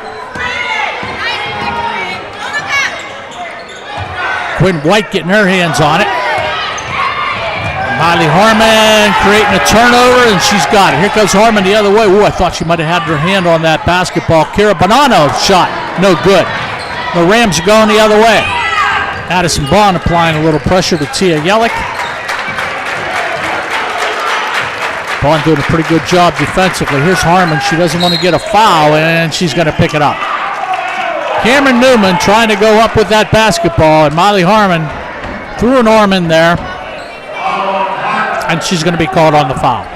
Quinn White getting her hands on it. Molly Harmon creating a turnover, and she's got it. Here comes Harmon the other way. Ooh, I thought she might have had her hand on that basketball. Kira Bonanno shot, no good. The Rams are going the other way. Addison Bond applying a little pressure to Tia Yellick. Bond doing a pretty good job defensively. Here's Harmon. She doesn't want to get a foul, and she's going to pick it up. Cameron Newman trying to go up with that basketball, and Molly Harmon threw an arm in there, and she's going to be called on the foul.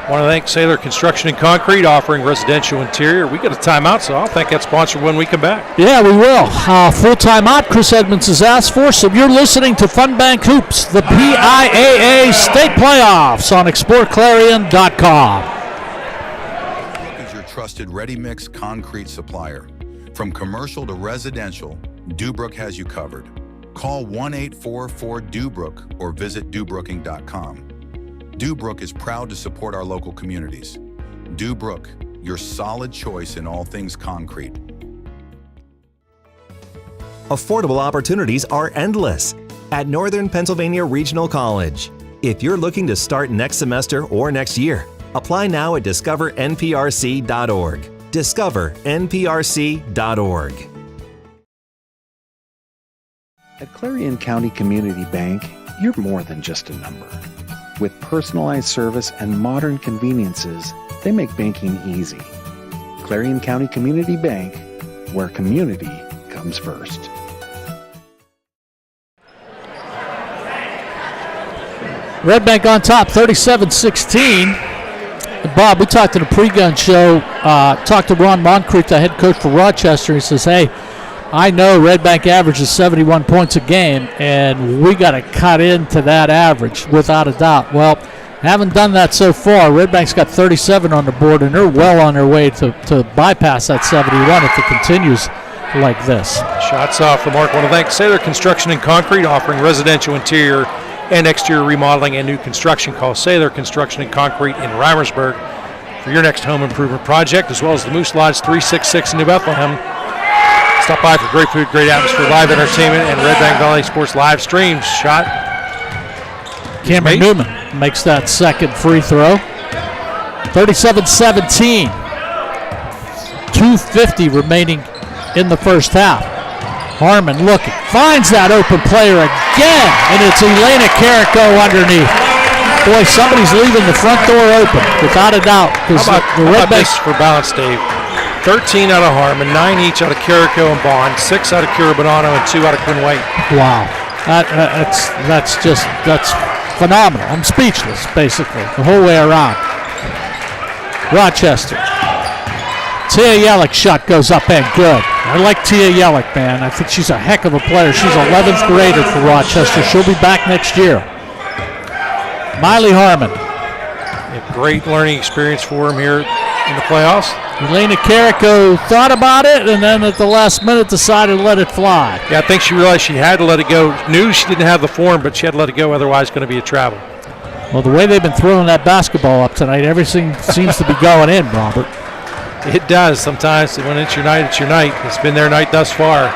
I want to thank Sailor Construction and Concrete offering residential interior. We got a timeout, so I'll thank that sponsor when we come back. Yeah, we will. Full timeout, Chris Edmonds has asked for, so you're listening to Fun Bank Hoops, the PIAA State Playoffs on exploreClarion.com. Dubrook is your trusted ready-mix concrete supplier. From commercial to residential, Dubrook has you covered. Call 1-844-DUBROOK or visit dubrooking.com. Dubrook is proud to support our local communities. Dubrook, your solid choice in all things concrete. Affordable opportunities are endless at Northern Pennsylvania Regional College. If you're looking to start next semester or next year, apply now at discovernprc.org. discovernprc.org. At Clarion County Community Bank, you're more than just a number. With personalized service and modern conveniences, they make banking easy. Clarion County Community Bank, where community comes first. Redbank on top, 37-16. Bob, we talked in the pregame show, talked to Ron Moncrief, the head coach for Rochester. He says, hey, I know Redbank averages 71 points a game, and we got to cut into that average without a doubt. Well, Haven't done that so far. Redbank's got 37 on the board, and they're well on their way to bypass that 71 if it continues like this. Shots off the mark. I want to thank Sailor Construction and Concrete, offering residential interior and exterior remodeling and new construction. Call Sailor Construction and Concrete in Reimersburg for your next home improvement project, as well as the Moose Lodge 366 in New Bethlehem. Stop by for great food, great atmosphere, live entertainment, and Redbank Valley Sports live streams. Shot. Cameron Newman makes that second free throw. 37-17. 2:50 remaining in the first half. Harmon looking, finds that open player again, and it's Elena Carrico underneath. Boy, somebody's leaving the front door open, without a doubt. How about this for balance, Dave? 13 out of Harmon, 9 each out of Carrico and Bond, 6 out of Kira Bonanno, and 2 out of Quinn White. Wow, that's phenomenal. I'm speechless, basically, the whole way around. Rochester. Tia Yellick shot goes up and good. I like Tia Yellick, man. I think she's a heck of a player. She's 11th grader for Rochester. She'll be back next year. Miley Harmon. A great learning experience for him here in the playoffs. Elena Carrico thought about it and then at the last minute decided to let it fly. Yeah, I think she realized she had to let it go. Knew she didn't have the form, but she had to let it go, otherwise it's going to be a travel. Well, the way they've been throwing that basketball up tonight, everything seems to be going in, Robert. It does. Sometimes when it's your night, it's your night. It's been their night thus far.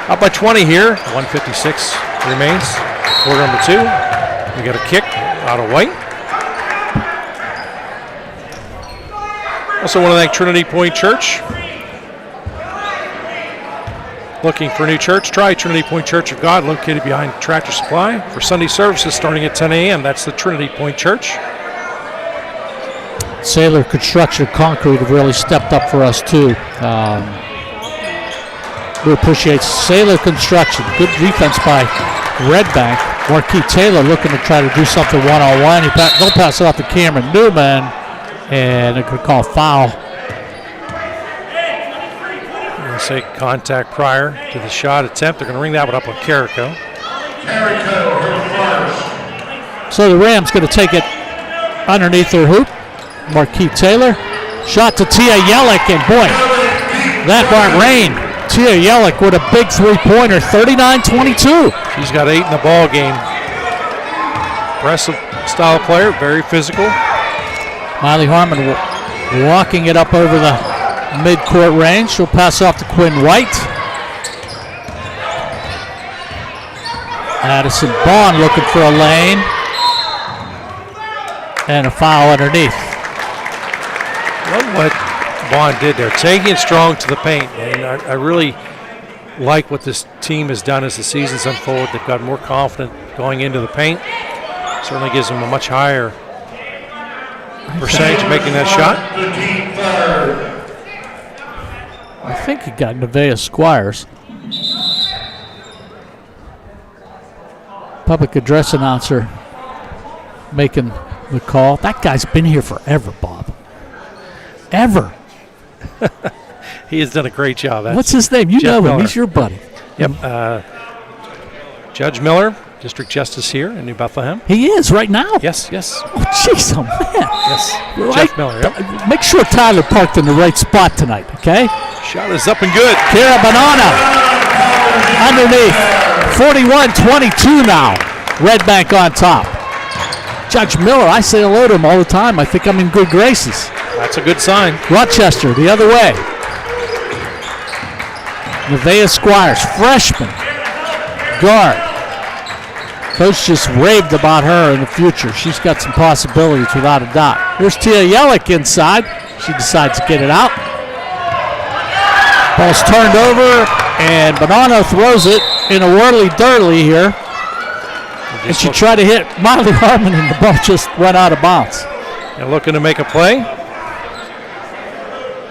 Up by 20 here. 1:56 remains. Quarter number 2. We got a kick out of White. Also want to thank Trinity Point Church. Looking for a new church? Try Trinity Point Church of God, located behind Tractor Supply. For Sunday services starting at 10 a.m., that's the Trinity Point Church. Sailor Construction Concrete have really stepped up for us, too. We appreciate Sailor Construction. Good defense by Redbank. Marquis Taylor looking to try to do something one-on-one. They'll pass it off to Cameron Newman, and they could call foul. I'm going to say contact prior to the shot attempt. They're going to ring that one up on Carrico. So the Rams going to take it underneath their hoop. Marquis Taylor. Shot to Tia Yellick, and boy, that brought rain. Tia Yellick with a big three-pointer, 39-22. She's got 8 in the ball game. Aggressive style player, very physical. Miley Harmon walking it up over the mid-court range. She'll pass off to Quinn White. Addison Bond looking for a lane. And a foul underneath. What Bond did there, taking it strong to the paint, and I really like what this team has done as the season's unfolded. They've got more confident going into the paint. Certainly gives them a much higher percentage of making that shot. I think he got Nevaeh Squires. Public address announcer making the call. That guy's been here forever, Bob. Ever. He has done a great job. What's his name? You know him. Miller. He's your buddy. Yep. Judge Miller, District Justice here in New Bethlehem. He is right now? Yes. Oh, jeez, oh, man. Yes. Jeff Miller, yep. Make sure Tyler parked in the right spot tonight, okay? Shot is up and good. Kira Bonanno underneath. 41-22 now. Redbank on top. Judge Miller, I say hello to him all the time. I think I'm in good graces. That's a good sign. Rochester the other way. Nevaeh Squires, freshman guard. Coach just raved about her in the future. She's got some possibilities without a doubt. Here's Tia Yellick inside. She decides to get it out. Ball's turned over, and Bonanno throws it in a whirly-dirtly here. And she tried to hit Miley Harmon, and the ball just went out of bounds. And looking to make a play.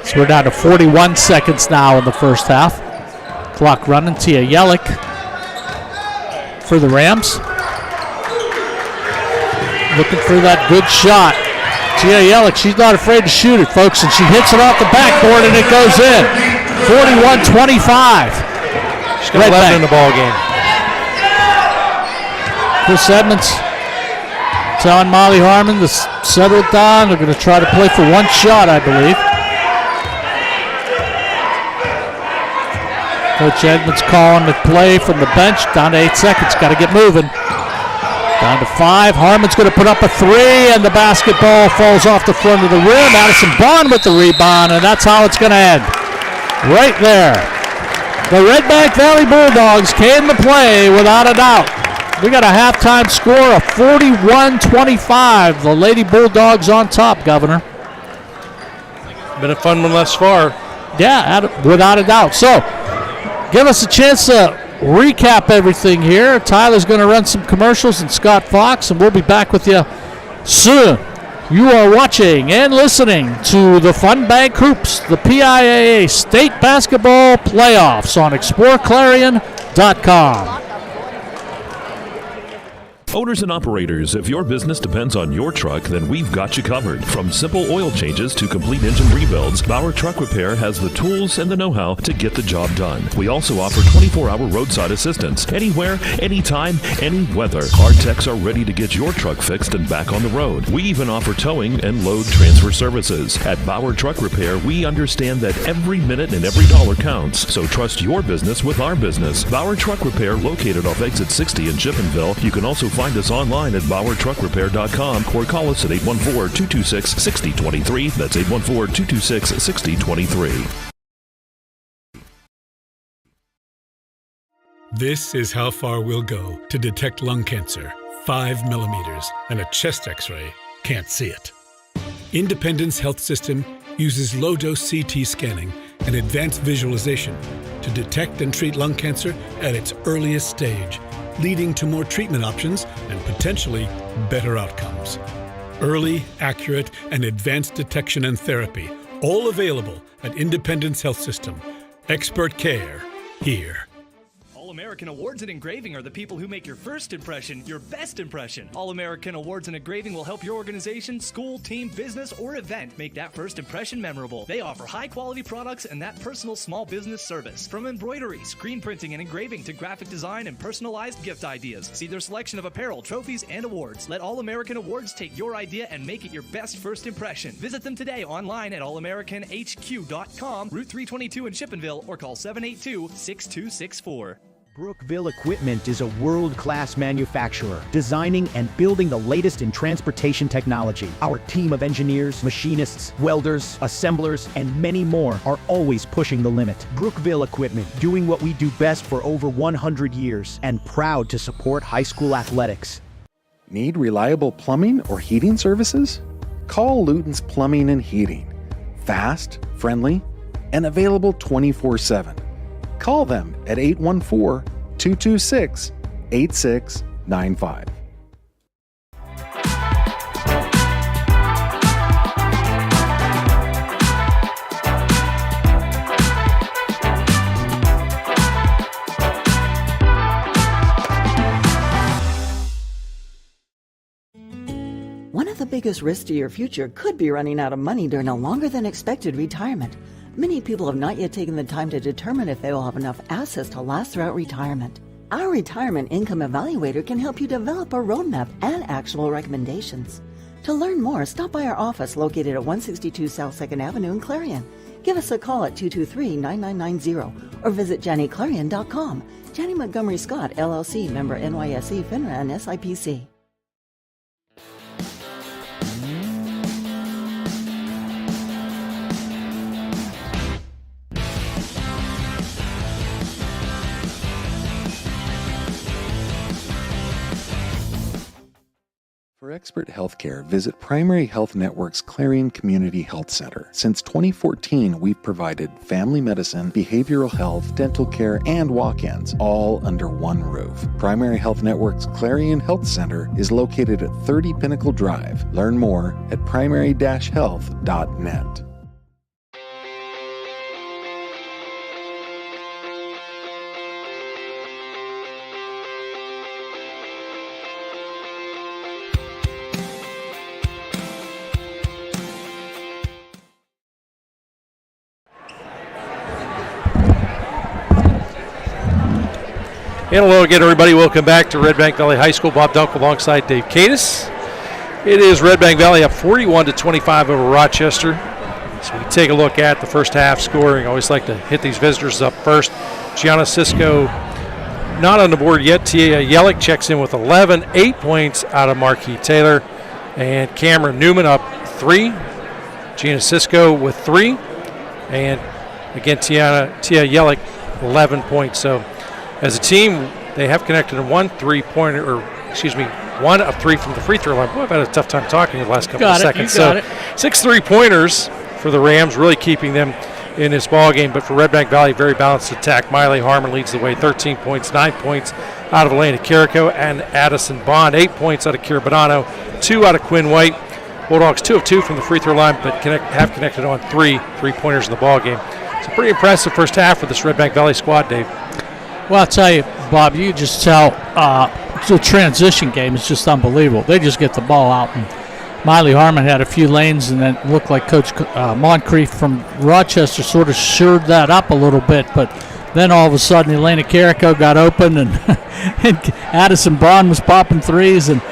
So we're down to 41 seconds now in the first half. Clock running. Tia Yellick for the Rams. Looking for that good shot. Tia Yellick, she's not afraid to shoot it, folks, and she hits it off the backboard, and it goes in. 41-25. She's got 11 in the ball game. Chris Edmonds telling Molly Harmon to settle it down. They're going to try to play for one shot, I believe. Coach Edmonds calling the play from the bench. Down to 8 seconds. Got to get moving. Down to 5. Harmon's going to put up a 3, and the basketball falls off the front of the rim. Madison Bond with the rebound, and that's how it's going to end. Right there. The Redbank Valley Bulldogs came to play without a doubt. We got a halftime score of 41-25. The Lady Bulldogs on top, Governor. Been a fun one thus far. Yeah, without a doubt. So, give us a chance to recap everything here. Tyler's going to run some commercials and Scott Fox, and we'll be back with you soon. You are watching and listening to the Fun Bank Hoops, the PIAA State Basketball Playoffs on exploreClarion.com. Owners and operators, if your business depends on your truck, then we've got you covered. From simple oil changes to complete engine rebuilds, Bauer Truck Repair has the tools and the know-how to get the job done. We also offer 24-hour roadside assistance. Anywhere, anytime, any weather. Our techs are ready to get your truck fixed and back on the road. We even offer towing and load transfer services. At Bauer Truck Repair, we understand that every minute and every dollar counts. So trust your business with our business. Bauer Truck Repair, located off exit 60 in Chippenville. You can also find us online at exploreClarion.com or call us at 814-226-6023. That's 814-226-6023. This is how far we'll go to detect lung cancer. 5 millimeters and a chest x-ray can't see it. Independence Health System uses low-dose CT scanning and advanced visualization to detect and treat lung cancer at its earliest stage, leading to more treatment options and potentially better outcomes. Early, accurate, and advanced detection and therapy, all available at Independence Health System. Expert care here. All-American Awards in Engraving are the people who make your first impression your best impression. All-American Awards in Engraving will help your organization, school, team, business, or event make that first impression memorable. They offer high-quality products and that personal small business service. From embroidery, screen printing, and engraving to graphic design and personalized gift ideas. See their selection of apparel, trophies, and awards. Let All-American Awards take your idea and make it your best first impression. Visit them today online at allamericanhq.com, Route 322 in Chippenville, or call 782-6264. Brookville Equipment is a world-class manufacturer, designing and building the latest in transportation technology. Our team of engineers, machinists, welders, assemblers, and many more are always pushing the limit. Brookville Equipment, doing what we do best for over 100 years, and proud to support high school athletics. Need reliable plumbing or heating services? Call Luton's Plumbing and Heating. Fast, friendly, and available 24/7. Call them at 814-226-8695. One of the biggest risks to your future could be running out of money during a longer than expected retirement. Many people have not yet taken the time to determine if they will have enough assets to last throughout retirement. Our Retirement Income Evaluator can help you develop a roadmap and actionable recommendations. To learn more, stop by our office located at 162 South 2nd Avenue in Clarion. Give us a call at 223-9990 or visit JannyClarion.com. Janney Montgomery Scott, LLC, member NYSE, FINRA, and SIPC. For expert healthcare, visit Primary Health Network's Clarion Community Health Center. Since 2014, we've provided family medicine, behavioral health, dental care, and walk-ins, all under one roof. Primary Health Network's Clarion Health Center is located at 30 Pinnacle Drive. Learn more at primary-health.net. And hello again, everybody. Welcome back to Redbank Valley High School. Bob Dunkle alongside Dave Cadis. It is Redbank Valley up 41-25 over Rochester. So we take a look at the first half scoring. I always like to hit these visitors up first. Gianna Cisco not on the board yet. Tia Yellick checks in with 11, 8 points out of Marquis Taylor. And Cameron Newman up 3. Gina Cisco with 3. And again, Tia Yellick, 11 points. So as a team, they have connected in 1 of 3 from the free throw line. Boy, I've had a tough time talking the last couple of seconds. So 6 3-pointers for the Rams, really keeping them in this ball game. But for Redbank Valley, very balanced attack. Miley Harmon leads the way, 13 points, 9 points out of Elena Carrico and Addison Bond, 8 points out of Kira Bonanno, 2 out of Quinn White. Bulldogs 2 of 2 from the free throw line, but have connected on 3 3-pointers in the ball game. It's a pretty impressive first half for this Redbank Valley squad, Dave. Well, I'll tell you, Bob, you just tell the transition game is just unbelievable. They just get the ball out. And Miley Harmon had a few lanes, and then it looked like Coach Moncrief from Rochester sort of shored that up a little bit. But then all of a sudden, Elena Carrico got open, and, and Addison Bond was popping threes, and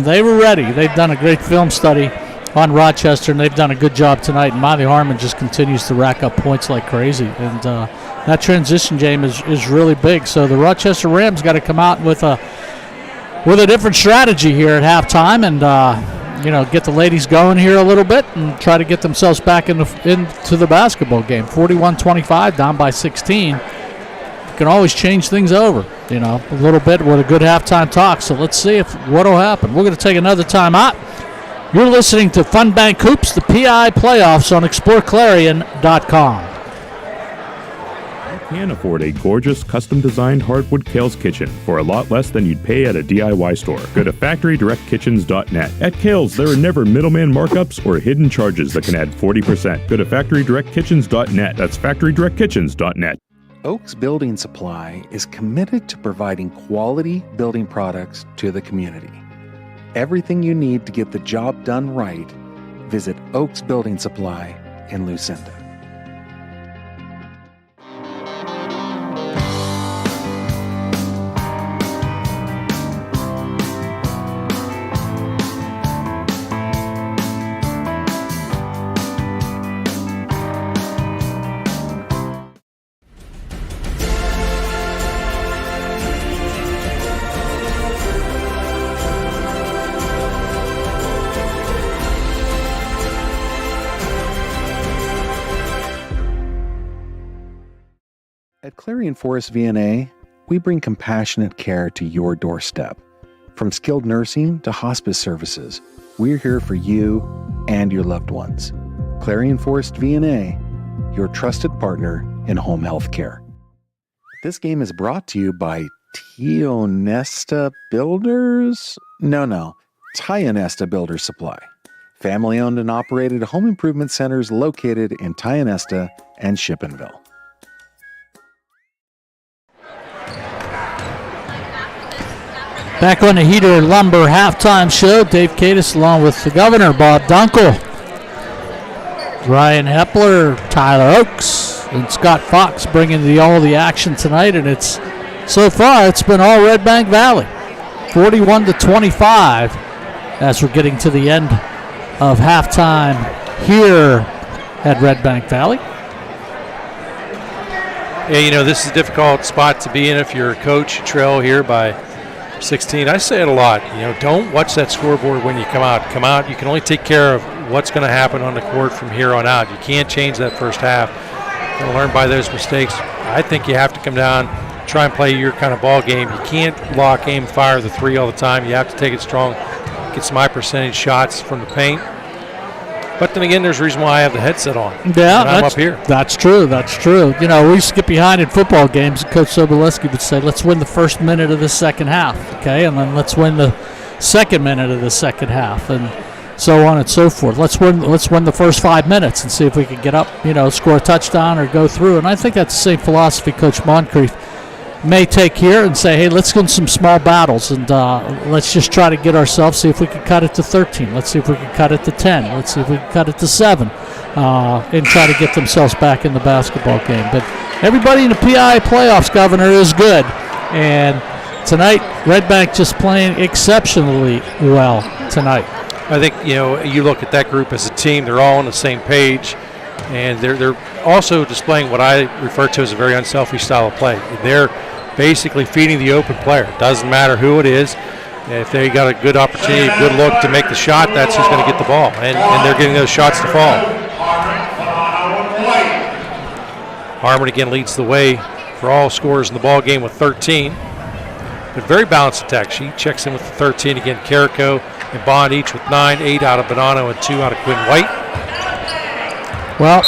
they were ready. They've done a great film study on Rochester, and they've done a good job tonight. And Miley Harmon just continues to rack up points like crazy. And that transition game is really big. So the Rochester Rams got to come out with a different strategy here at halftime, and get the ladies going here a little bit and try to get themselves back into the basketball game. 41-25, down by 16. You can always change things over, a little bit with a good halftime talk. So let's see what'll happen. We're going to take another time out. You're listening to Fun Bank Hoops, the PI playoffs on exploreClarion.com. Can afford a gorgeous custom-designed hardwood Kale's kitchen for a lot less than you'd pay at a DIY store. Go to FactoryDirectKitchens.net. At Kale's, there are never middleman markups or hidden charges that can add 40%. Go to FactoryDirectKitchens.net. That's FactoryDirectKitchens.net. Oaks Building Supply is committed to providing quality building products to the community. Everything you need to get the job done right, visit Oaks Building Supply in Lucinda. At Clarion Forest VNA, we bring compassionate care to your doorstep. From skilled nursing to hospice services, we're here for you and your loved ones. Clarion Forest VNA, your trusted partner in home health care. This game is brought to you by Tionesta Builders? No, Tionesta Builders Supply. Family-owned and operated home improvement centers located in Tionesta and Shippenville. Back on the Heater Lumber halftime show, Dave Cadis along with the governor, Bob Dunkle, Ryan Hepler, Tyler Oakes, and Scott Fox bringing all the action tonight. And so far it's been all Redbank Valley, 41-25, as we're getting to the end of halftime here at Redbank Valley. Yeah, this is a difficult spot to be in if you're a coach. You trail here by 16. I say it a lot. Don't watch that scoreboard when you come out. Come out. You can only take care of what's going to happen on the court from here on out. You can't change that first half. You're going to learn by those mistakes. I think you have to come down, try and play your kind of ball game. You can't lock, aim, fire the three all the time. You have to take it strong, get some high percentage shots from the paint. But then again, there's a reason why I have the headset on. Yeah, I'm up here. That's true. We used to get behind in football games. Coach Sobolewski would say, let's win the first minute of the second half, okay? And then let's win the second minute of the second half, and so on and so forth. Let's win the first 5 minutes and see if we can get up, score a touchdown or go through. And I think that's the same philosophy Coach Moncrief may take here and say, hey, let's win some small battles, and let's just try to get ourselves, see if we can cut it to 13. Let's see if we can cut it to 10. Let's see if we can cut it to 7 and try to get themselves back in the basketball game. But everybody in the PIAA playoffs, Governor, is good. And tonight, Redbank just playing exceptionally well tonight. I think, you look at that group as a team, they're all on the same page, and they're also displaying what I refer to as a very unselfish style of play. They're basically feeding the open player. It doesn't matter who it is. If they got a good opportunity, a good look to make the shot, that's who's going to get the ball, and they're getting those shots to fall. Harmon again leads the way for all scorers in the ball game with 13. But very balanced attack. She checks in with the 13 again. Carrico and Bond each with 9, 8 out of Bonanno and 2 out of Quinn White. Well,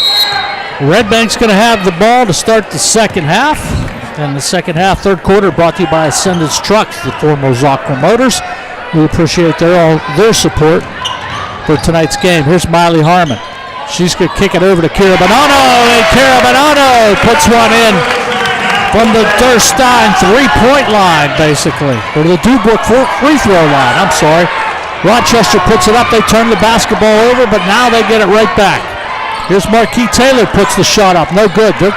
Redbank's going to have the ball to start the second half. And the second half, third quarter, brought to you by Ascendance Trucks, the former Zocco Motors. We appreciate their support for tonight's game. Here's Miley Harmon. She's going to kick it over to Kira Bonanno, and Kira Bonanno puts one in from the Durstein three-point line, basically, or the Dubrook free throw line. I'm sorry. Rochester puts it up. They turn the basketball over, but now they get it right back. Here's Marquis Taylor, puts the shot up. No good. The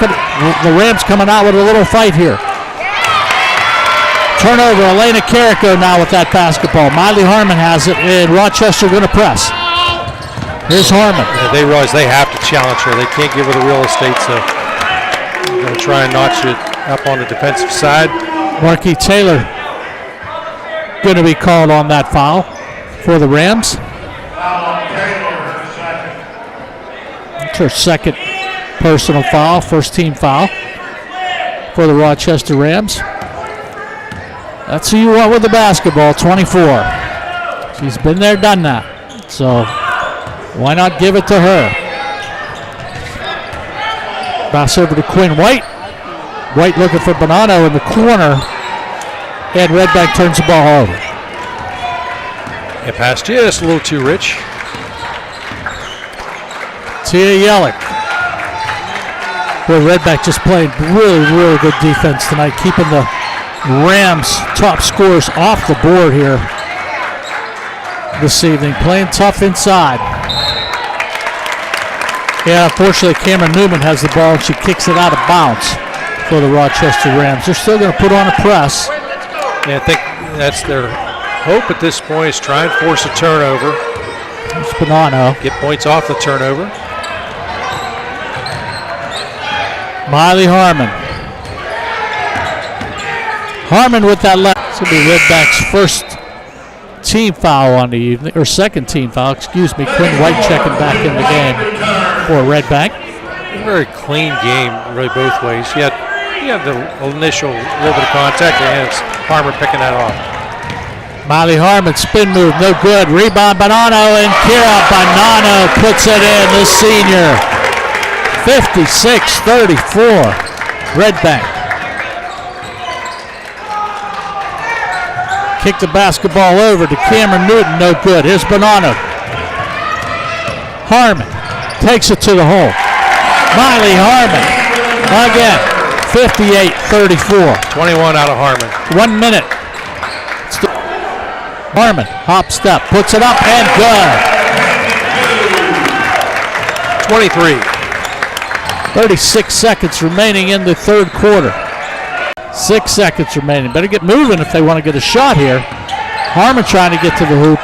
Rams coming out with a little fight here. Turnover. Elena Carrico now with that basketball. Miley Harmon has it, and Rochester going to press. Here's Harmon. Yeah, they realize they have to challenge her. They can't give her the real estate, so they're going to try and notch it up on the defensive side. Marquis Taylor going to be called on that foul for the Rams. It's her second personal foul, first team foul for the Rochester Rams. That's who you want with the basketball, 24. She's been there, done that. So why not give it to her? Pass over to Quinn White. White looking for Bonanno in the corner. And Redbank turns the ball over. It passed just a little too rich. Tia Yellick. Boy, Redbank just playing really, really good defense tonight, keeping the Rams' top scorers off the board here this evening. Playing tough inside. Yeah, unfortunately, Cameron Newman has the ball, and she kicks it out of bounds for the Rochester Rams. They're still going to put on a press. Yeah, I think that's their hope at this point, is try and force a turnover. There's Bonanno. Get points off the turnover. Miley Harmon. Harmon with that left. This will be Redbank's first team foul on the evening, or second team foul, excuse me. Quinn White checking back in the game for Redbank. A very clean game, really, both ways. You had the initial little bit of contact, and it's Harmon picking that off. Miley Harmon, spin move, no good. Rebound, Bonanno, and Kira Bonanno puts it in, the senior. 56-34, Redbank. Kick the basketball over to Cameron Newton, no good. Here's Bonanno. Harmon takes it to the hole. Miley Harmon, again, 58-34. 21 out of Harmon. 1 minute. Harmon, hop step, puts it up, and good. 23. 36 seconds remaining in the third quarter. 6 seconds remaining. Better get moving if they want to get a shot here. Harmon trying to get to the hoop.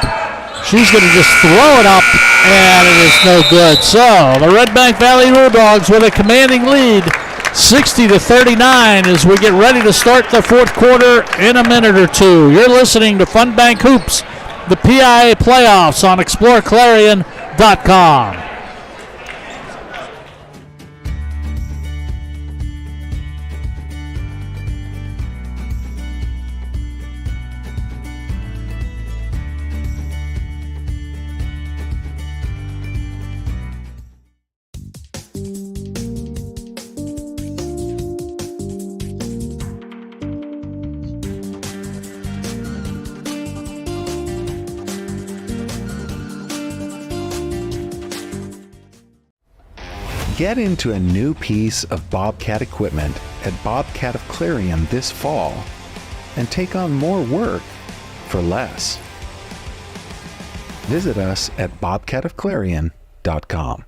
She's going to just throw it up, and it is no good. So the Redbank Valley Bulldogs with a commanding lead, 60-39, as we get ready to start the fourth quarter in a minute or two. You're listening to Fun Bank Hoops, the PIAA playoffs on exploreClarion.com. Get into a new piece of Bobcat equipment at Bobcat of Clarion this fall and take on more work for less. Visit us at bobcatofclarion.com.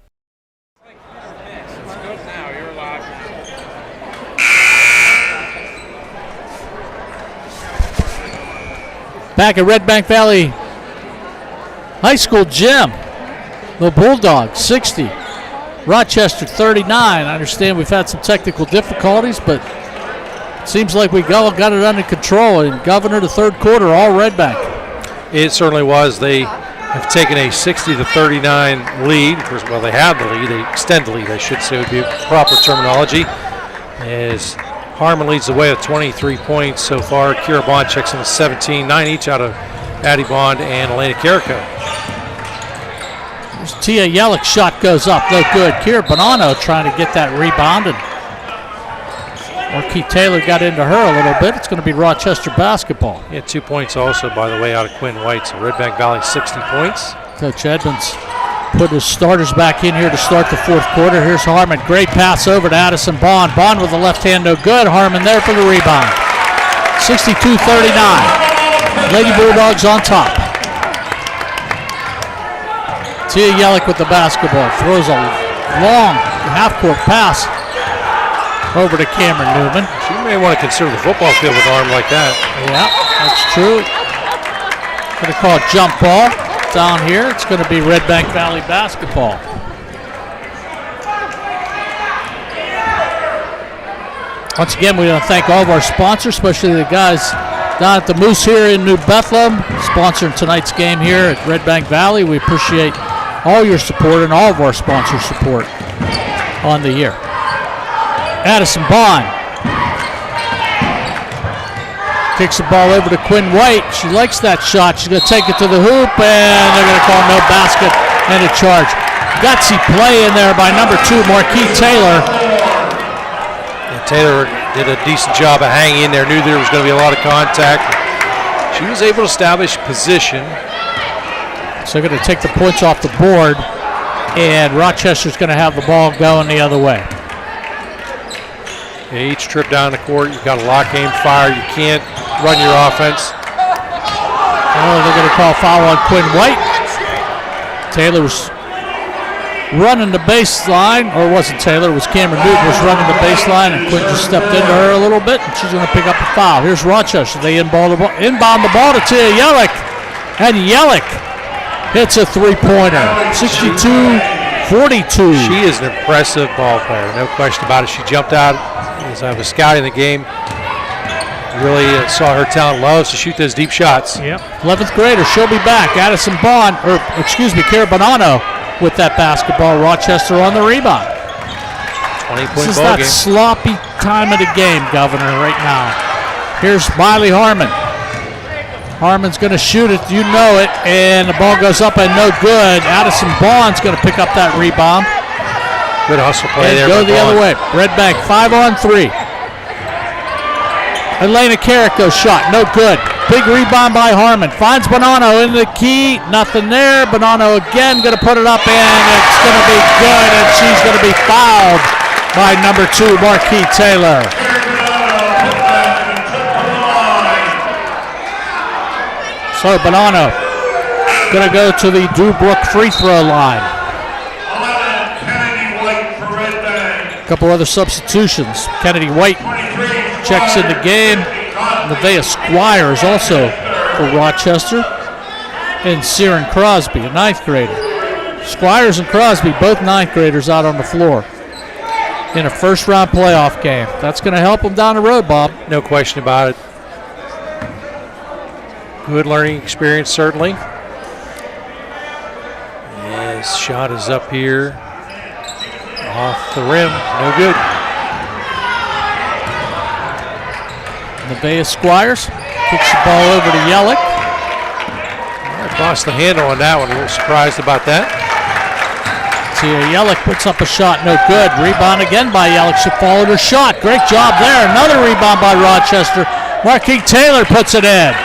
Back at Redbank Valley High School gym, the Bulldogs 60, Rochester 39. I understand we've had some technical difficulties, but it seems like we got it under control. And Governor, the third quarter, all Redbank. It certainly was. They have taken a 60-39 lead. Of course, well, they have the lead. They extend the lead, I should say, would be proper terminology. As Harmon leads the way with 23 points so far. Kira Bond checks in with 17, 9 each out of Addie Bond and Elena Carrico. Tia Yellick's shot goes up, no good. Kira Bonanno trying to get that rebound, and Marquis Taylor got into her a little bit. It's going to be Rochester basketball. Yeah, 2 points also, by the way, out of Quinn White. So Redbank Valley 60 points. Coach Edmonds put his starters back in here to start the fourth quarter. Here's Harmon. Great pass over to Addison Bond. Bond with the left hand, no good. Harmon there for the rebound. 62-39. Lady Bulldogs on top. Tia Yellick with the basketball. Throws a long half-court pass over to Cameron Newman. She may want to consider the football field with an arm like that. Yeah, that's true. Going to call a jump ball down here. It's going to be Redbank Valley basketball. Once again, we want to thank all of our sponsors, especially the guys down at the Moose here in New Bethlehem, sponsoring tonight's game here at Redbank Valley. We appreciate all your support and all of our sponsor support on the year. Addison Bond kicks the ball over to Quinn White. She likes that shot. She's going to take it to the hoop, and they're going to call no basket and a charge. Gutsy play in there by number 2, Marquis Taylor. And Taylor did a decent job of hanging in there, knew there was going to be a lot of contact. She was able to establish position. So they're going to take the points off the board, and Rochester's going to have the ball going the other way. Yeah, each trip down the court, you've got to lock, aim, fire. You can't run your offense. Oh, they're going to call foul on Quinn White. Taylor was running the baseline, or it wasn't Taylor, it was Cameron Newton was running the baseline, and Quinn just stepped into her a little bit, and she's going to pick up a foul. Here's Rochester. They inbound the ball to Tia Yellick, and Yellick hits a three-pointer, 62-42. She is an impressive ball player, no question about it. She jumped out as I was scouting the game. Really saw her talent, loves to shoot those deep shots. Yep. 11th grader, she'll be back. Addison Bond, Kara Bonanno with that basketball. Rochester on the rebound. 20-point this is ball that game. Sloppy time of the game, Governor, right now. Here's Miley Harmon. Harmon's going to shoot it, you know it, and the ball goes up and no good. Addison Bond's going to pick up that rebound. Good hustle play and there. Go the other way. Redbank 5-on-3. Elena Carrico shot, no good. Big rebound by Harmon. Finds Bonanno in the key, nothing there. Bonanno again going to put it up, and it's going to be good, and she's going to be fouled by number 2, Marquis Taylor. So Bonanno going to go to the Dubrook free throw line. A couple other substitutions. Kennedy White checks in the game. Nevaeh Squires also for Rochester. And Siren Crosby, a 9th grader. Squires and Crosby, both 9th graders out on the floor in a first-round playoff game. That's going to help them down the road, Bob. No question about it. Good learning experience, certainly. His shot is up here. Off the rim, no good. Nevaeh Squires kicks the ball over to Yellick. Lost the handle on that one, a little surprised about that. Tia Yellick puts up a shot, no good. Rebound again by Yellick. She followed her shot. Great job there. Another rebound by Rochester. Marquis Taylor puts it in.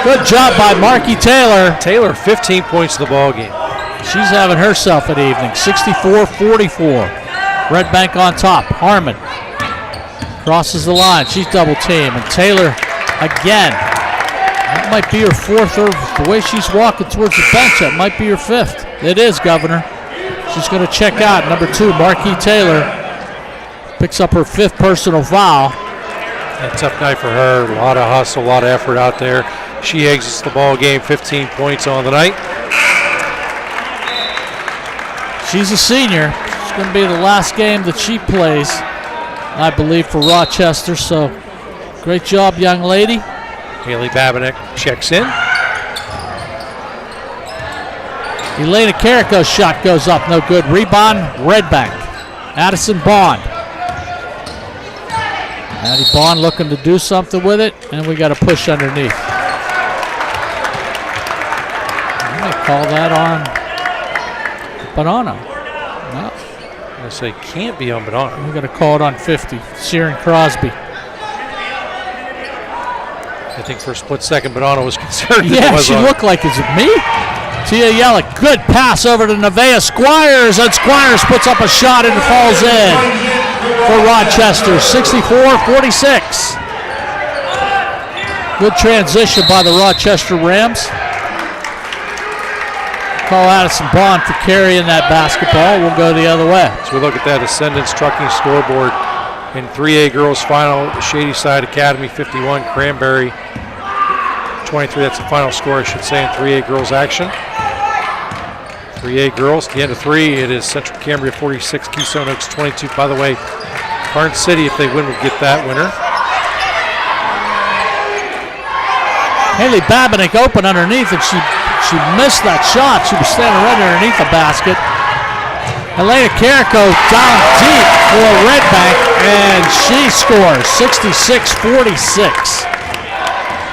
Good job by Marquis Taylor. Taylor, 15 points in the ball game. She's having herself an evening. 64-44. Redbank on top. Harmon crosses the line. She's double teamed. And Taylor again. That might be her 4th, or the way she's walking towards the bench, that might be her 5th. It is, Governor. She's going to check out. Number 2, Marquis Taylor, picks up her 5th personal foul. A tough night for her. A lot of hustle, a lot of effort out there. She exits the ball game 15 points on the night. She's a senior. It's going to be the last game that she plays, I believe, for Rochester. So great job, young lady. Haley Babinek checks in. Elena Carrico's shot goes up, no good. Rebound, Redbank. Addison Bond. Addie Bond looking to do something with it, and we got a push underneath. I'm going to call that on Bonanno. No. I'm going to say can't be on Bonanno. We're going to call it on 50. Sharon Crosby. I think for a split second, Bonanno was concerned. Yeah, she looked like, is it me? Tia Yellick, good pass over to Nevaeh Squires, and Squires puts up a shot and it falls in for Rochester, 64-46. Good transition by the Rochester Rams. Call Addison Bond for carrying that basketball. We'll go the other way. So we look at that Ascendance Trucking scoreboard in 3A girls final, Shady Side Academy 51, Cranberry 23. That's the final score, I should say, in 3A girls action. 3A girls, at the end of 3, it is Central Cambria 46, Keystone Oaks 22. By the way, Karn City, if they win, would get that winner. Haley Babinek open underneath, and she missed that shot. She was standing right underneath the basket. Elena Carrico down deep for Redbank, and she scores 66-46.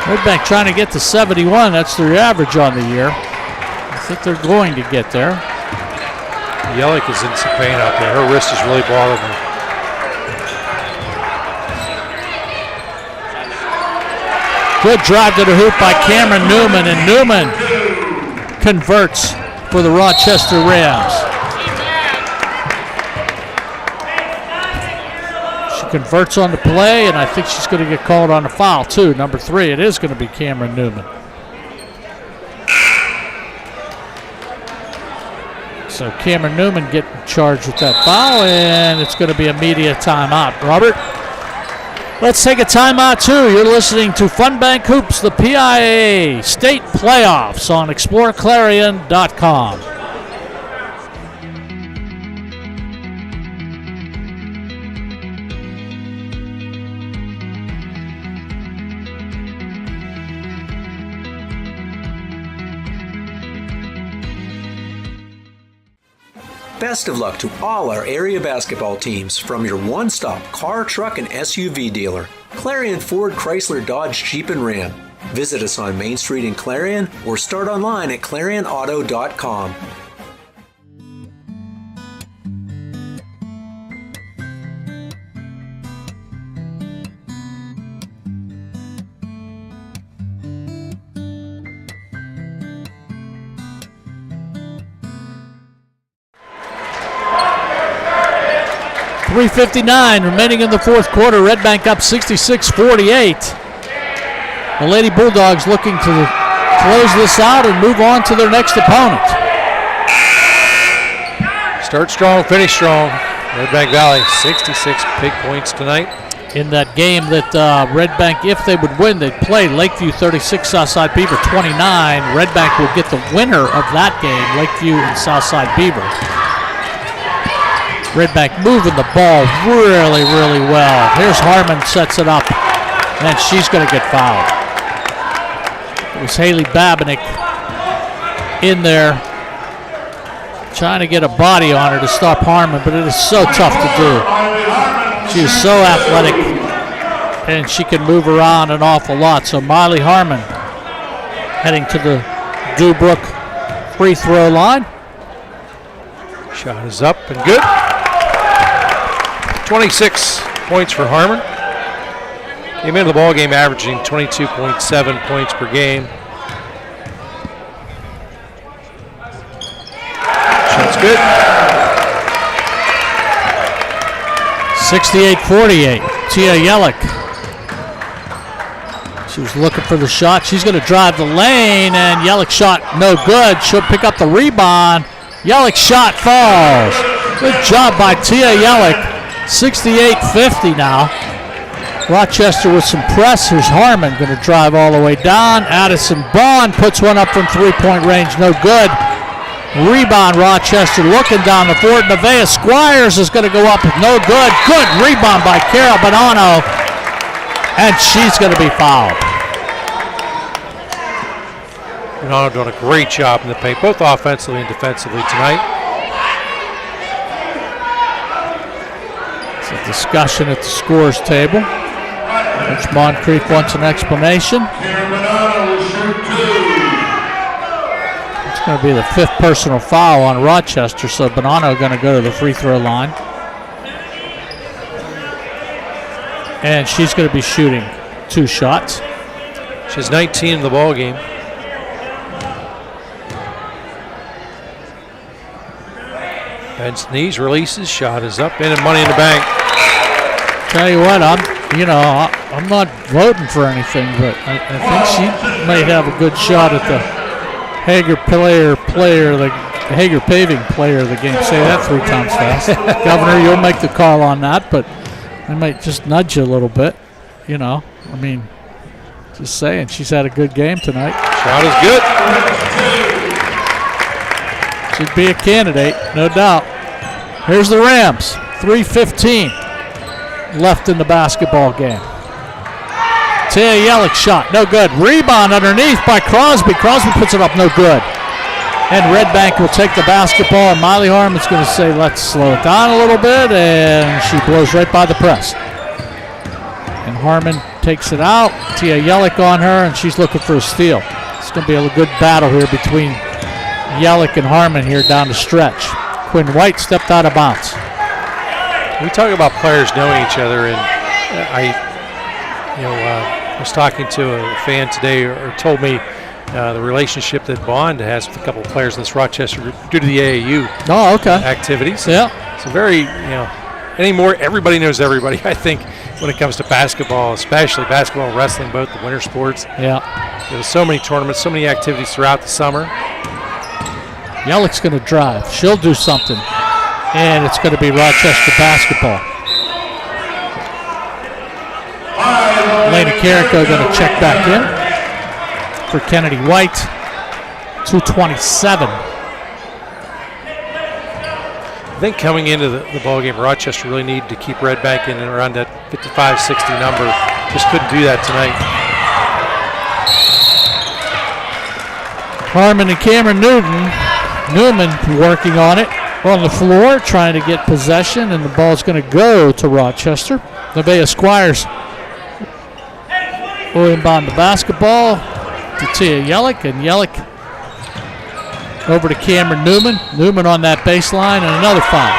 Redbank trying to get to 71. That's their average on the year. I think they're going to get there. Yellick is in some pain out there. Her wrist is really bothering her. Good drive to the hoop by Cameron Newman, and Newman converts for the Rochester Rams. She converts on the play, and I think she's going to get called on a foul too. Number 3, it is going to be Cameron Newman. So Cameron Newman getting charged with that foul, and it's going to be a media timeout. Robert? Let's take a timeout too. You're listening to Funbank Hoops, the PIAA State Playoffs on exploreClarion.com. Best of luck to all our area basketball teams from your one-stop car, truck, and SUV dealer, Clarion Ford, Chrysler, Dodge, Jeep, and Ram. Visit us on Main Street in Clarion or start online at clarionauto.com. .359 remaining in the fourth quarter. Redbank up 66-48. The Lady Bulldogs looking to close this out and move on to their next opponent. Start strong, finish strong. Redbank Valley, 66 big points tonight. In that game that Redbank, if they would win, they'd play Lakeview 36, Southside Beaver 29. Redbank will get the winner of that game, Lakeview and Southside Beaver. Redbank moving the ball really, really well. Here's Harmon, sets it up, and she's going to get fouled. It was Haley Babinek in there trying to get a body on her to stop Harmon, but it is so tough to do. She is so athletic, and she can move around an awful lot. So Miley Harmon heading to the Dubrook free throw line. Shot is up and good. 26 points for Harmon. Came into the ball game averaging 22.7 points per game. Shot's good. 68-48. Tia Yellick. She was looking for the shot. She's going to drive the lane, and Yellick shot no good. She'll pick up the rebound. Yellick shot falls. Good job by Tia Yellick. 68-50 now. Rochester with some press. Here's Harmon going to drive all the way down. Addison Bond puts one up from three-point range. No good. Rebound, Rochester looking down the court. Nevaeh Squires is going to go up. No good. Good rebound by Carol Bonanno. And she's going to be fouled. Bonanno doing a great job in the paint, both offensively and defensively tonight. It's a discussion at the scores table. Coach Moncrief wants an explanation. It's going to be the 5th personal foul on Rochester, so Bonanno going to go to the free throw line. And she's going to be shooting 2 shots. She has 19 in the ball game. Bends knees, releases, shot is up, in and money in the bank. Tell you what, I'm not voting for anything, but I think she may have a good shot at the Hager Hager Paving player of the game. Say that 3 times fast. Governor, you'll make the call on that, but I might just nudge you a little bit. Just saying, she's had a good game tonight. Shot is good. She'd be a candidate, no doubt. Here's the Rams, 3:15 left in the basketball game. Tia Yelich shot, no good. Rebound underneath by Crosby. Crosby puts it up, no good. And Redbank will take the basketball, and Miley Harmon's going to say, let's slow it down a little bit, and she blows right by the press. And Harmon takes it out. Tia Yelich on her, and she's looking for a steal. It's going to be a good battle here between Yelich and Harmon here down the stretch. Quinn White stepped out of bounds. We talk about players knowing each other, and I was talking to a fan today, or told me the relationship that Bond has with a couple of players in this Rochester group due to the AAU activities. Yeah. So very, anymore everybody knows everybody, I think, when it comes to basketball, especially basketball and wrestling, both the winter sports. Yeah. There's so many tournaments, so many activities throughout the summer. Yelich's going to drive. She'll do something. And it's going to be Rochester basketball. Elena Carrico going to check back in for Kennedy White. 2:27. I think coming into the ballgame, Rochester really needed to keep Redbank in and around that 55-60 number. Just couldn't do that tonight. Harmon and Cameron Newman working on it on the floor, trying to get possession, and the ball's going to go to Rochester. Nevaeh Squires will inbound the basketball to Tia Yelich, and Yelich over to Cameron Newman. Newman on that baseline, and another foul.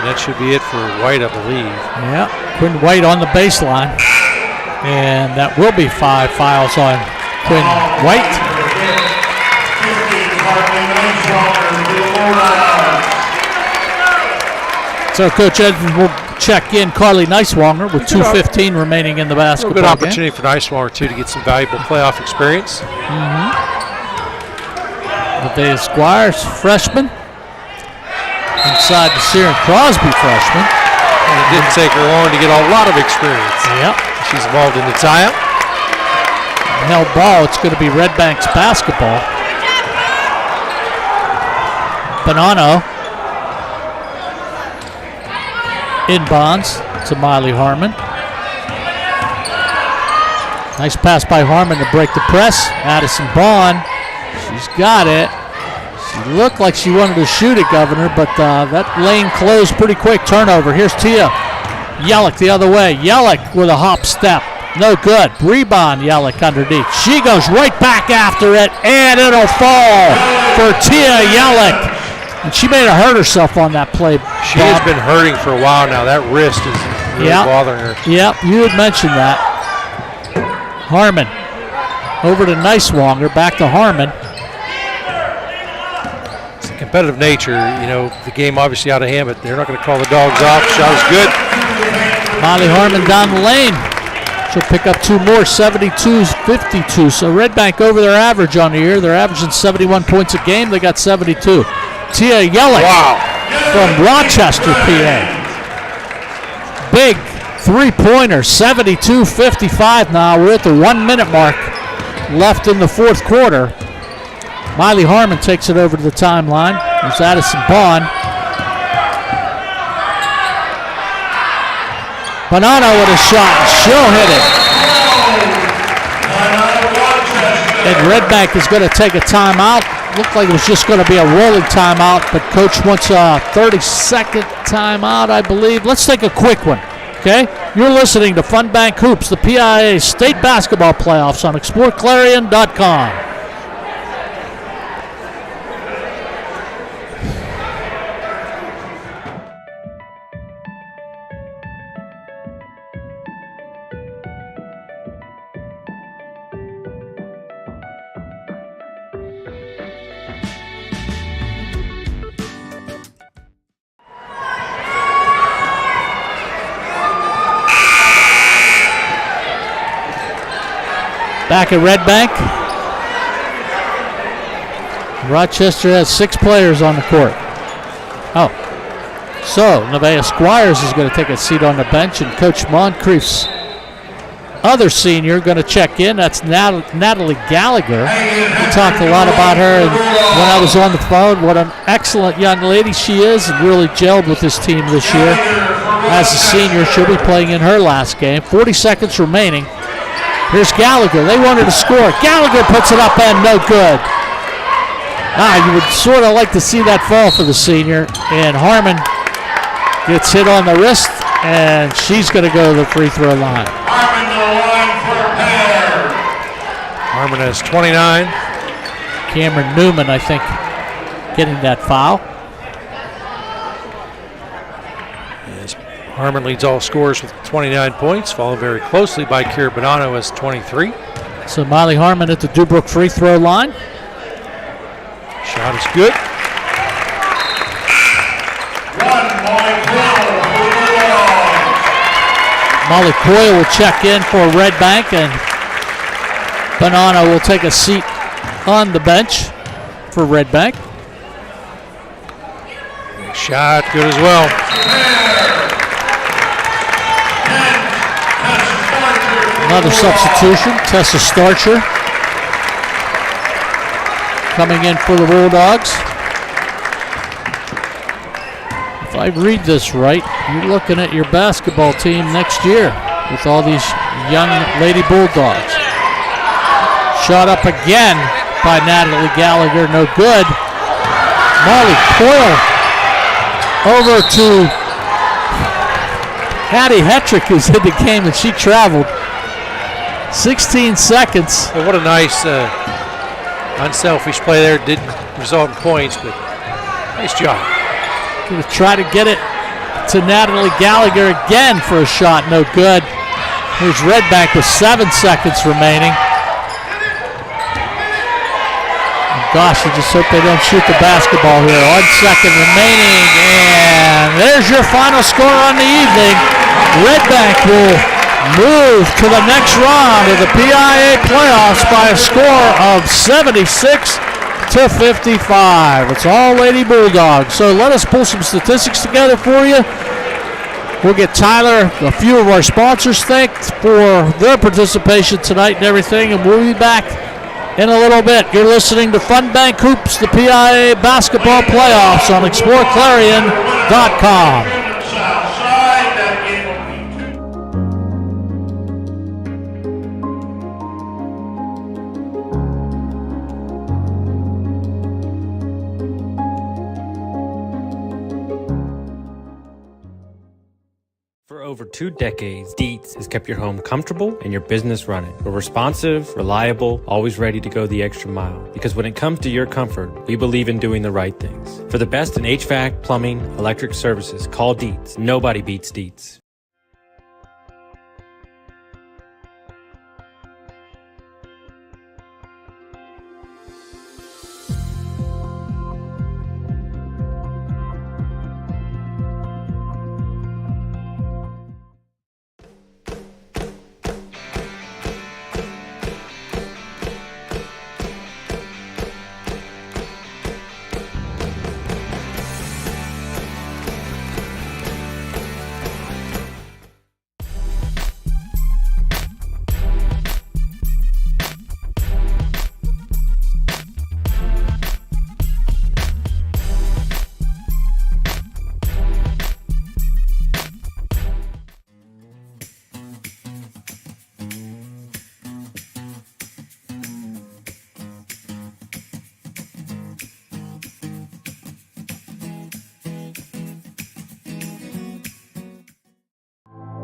And that should be it for White, I believe. Yeah, Quinn White on the baseline. And that will be 5 fouls on Quinn White. So Coach Edmonds will check in Carly Neiswanger with 2:15 remaining in the basketball game. Good opportunity for Neiswanger, too, to get some valuable playoff experience. Nevaeh Squires, freshman. Inside to Sharon Crosby, freshman. And it didn't take her long to get a lot of experience. Yep. She's involved in the tie-up. Held ball, it's going to be Redbank's basketball. Bonanno inbounds to Miley Harmon. Nice pass by Harmon to break the press. Addison Bond, she's got it. She looked like she wanted to shoot it, Governor, but that lane closed pretty quick. Turnover. Here's Tia Yelich the other way. Yelich with a hop step. No good. Rebound, Yelich underneath. She goes right back after it, and it'll fall for Tia Yelich. And she may have hurt herself on that play. She has been hurting for a while now. That wrist is really bothering her. Yep, you had mentioned that. Harmon over to Neiswanger, back to Harmon. It's a competitive nature. The game obviously out of hand, but they're not going to call the dogs off. Shot is good. Miley Harmon down the lane. She'll pick up 2 more, 72-52. So Redbank over their average on the year. They're averaging 71 points a game. They got 72. Tia Yelich from Rochester, PA. Big Three-pointer, 72-55 now. We're at the 1 minute mark left in the fourth quarter. Miley Harmon takes it over to the timeline. There's Addison Bond. Bonanno with a shot. She'll hit it. And Redbank is going to take a timeout. Looked like it was just going to be a rolling timeout, but Coach wants a 30-second timeout, I believe. Let's take a quick one, okay? You're listening to Fun Bank Hoops, the PIAA State Basketball Playoffs on exploreClarion.com. Back at Redbank. Rochester has 6 players on the court. Oh. So, Nevaeh Squires is going to take a seat on the bench, and Coach Moncrief's other senior going to check in. That's Natalie Gallagher. We talked a lot about her when I was on the phone. What an excellent young lady she is, and really gelled with this team this year. As a senior, she'll be playing in her last game. 40 seconds remaining. Here's Gallagher. They wanted to score. Gallagher puts it up and no good. You would sort of like to see that fall for the senior. And Harmon gets hit on the wrist, and she's going to go to the free throw line. Harmon to the line for a pair. Harmon has 29. Cameron Newman, I think, getting that foul. Harmon leads all scorers with 29 points, followed very closely by Kira Bonanno as 23. So Miley Harmon at the Dubrook free throw line. Shot is good. Molly Coyle will check in for Redbank, and Bonanno will take a seat on the bench for Redbank. Shot good as well. Another substitution, Tessa Starcher coming in for the Bulldogs. If I read this right, you're looking at your basketball team next year with all these young Lady Bulldogs. Shot up again by Natalie Gallagher, no good. Molly Coyle over to Hattie Hetrick, who's in the game, and she traveled. 16 seconds. Well, what a nice unselfish play there. Didn't result in points, but nice job. Going to try to get it to Natalie Gallagher again for a shot. No good. Here's Redbank with 7 seconds remaining. And gosh, I just hope they don't shoot the basketball here. 1 second remaining, and there's your final score on the evening. Redbank will move to the next round of the PIAA playoffs by a score of 76-55. It's all Lady Bulldogs. So let us pull some statistics together for you. We'll get Tyler, a few of our sponsors, thanked for their participation tonight and everything, and we'll be back in a little bit. You're listening to Fun Bank Hoops, the PIAA basketball playoffs on exploreClarion.com. For over 2 decades, Dietz has kept your home comfortable and your business running. We're responsive, reliable, always ready to go the extra mile. Because when it comes to your comfort, we believe in doing the right things. For the best in HVAC, plumbing, electric services, call Dietz. Nobody beats Dietz.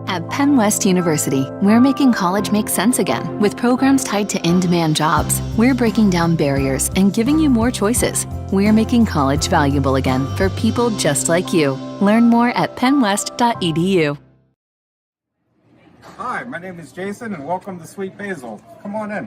At Penn West University, we're making college make sense again with programs tied to in-demand jobs. We're breaking down barriers and giving you more choices. We're making college valuable again for people just like you. Learn more at pennwest.edu. Hi, my name is Jason, and welcome to Sweet Basil. Come on in.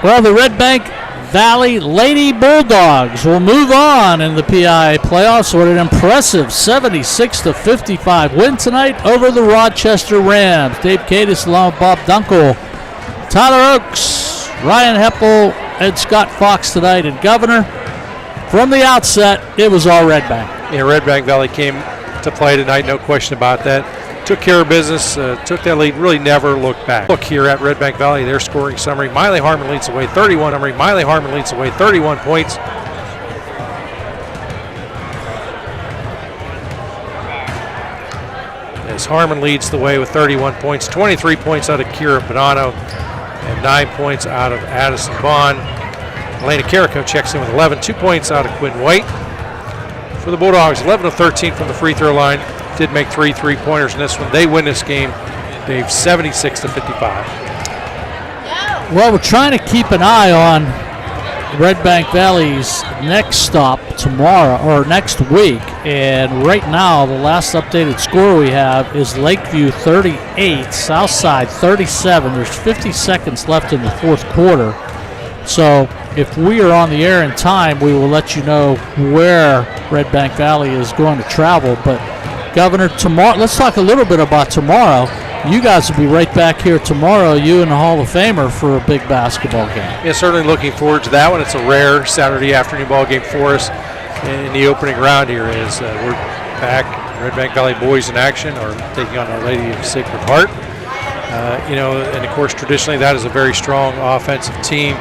Well, the Redbank Valley Lady Bulldogs will move on in the PIAA playoffs with an impressive 76-55 win tonight over the Rochester Rams. Dave Cadis along with Bob Dunkle, Tyler Oakes, Ryan Heppel, and Scott Fox tonight. And Governor, from the outset, it was all Redbank. Yeah, Redbank Valley came to play tonight, no question about that. Took care of business, took that lead, really never looked back. Look here at Redbank Valley, their scoring summary. Miley Harmon leads away 31. Miley Harmon leads away 31 points. As Harmon leads the way with 31 points, 23 points out of Kira Bonanno, and 9 points out of Addison Bond. Elena Carrico checks in with 11, 2 points out of Quinn White. For the Bulldogs, 11 of 13 from the free throw line. Did make 3 3-pointers in this one. They win this game, Dave, 76-55. Well, we're trying to keep an eye on Redbank Valley's next stop tomorrow or next week, and right now the last updated score we have is Lakeview 38, Southside 37. There's 50 seconds left in the fourth quarter, so if we are on the air in time, we will let you know where Redbank Valley is going to travel. But Governor, tomorrow, let's talk a little bit about tomorrow. You guys will be right back here tomorrow, you and the Hall of Famer, for a big basketball game. Yeah, certainly looking forward to that one. It's a rare Saturday afternoon ball game for us in the opening round here as we're back. Redbank Valley boys in action are taking on Our Lady of Sacred Heart. And of course, traditionally that is a very strong offensive team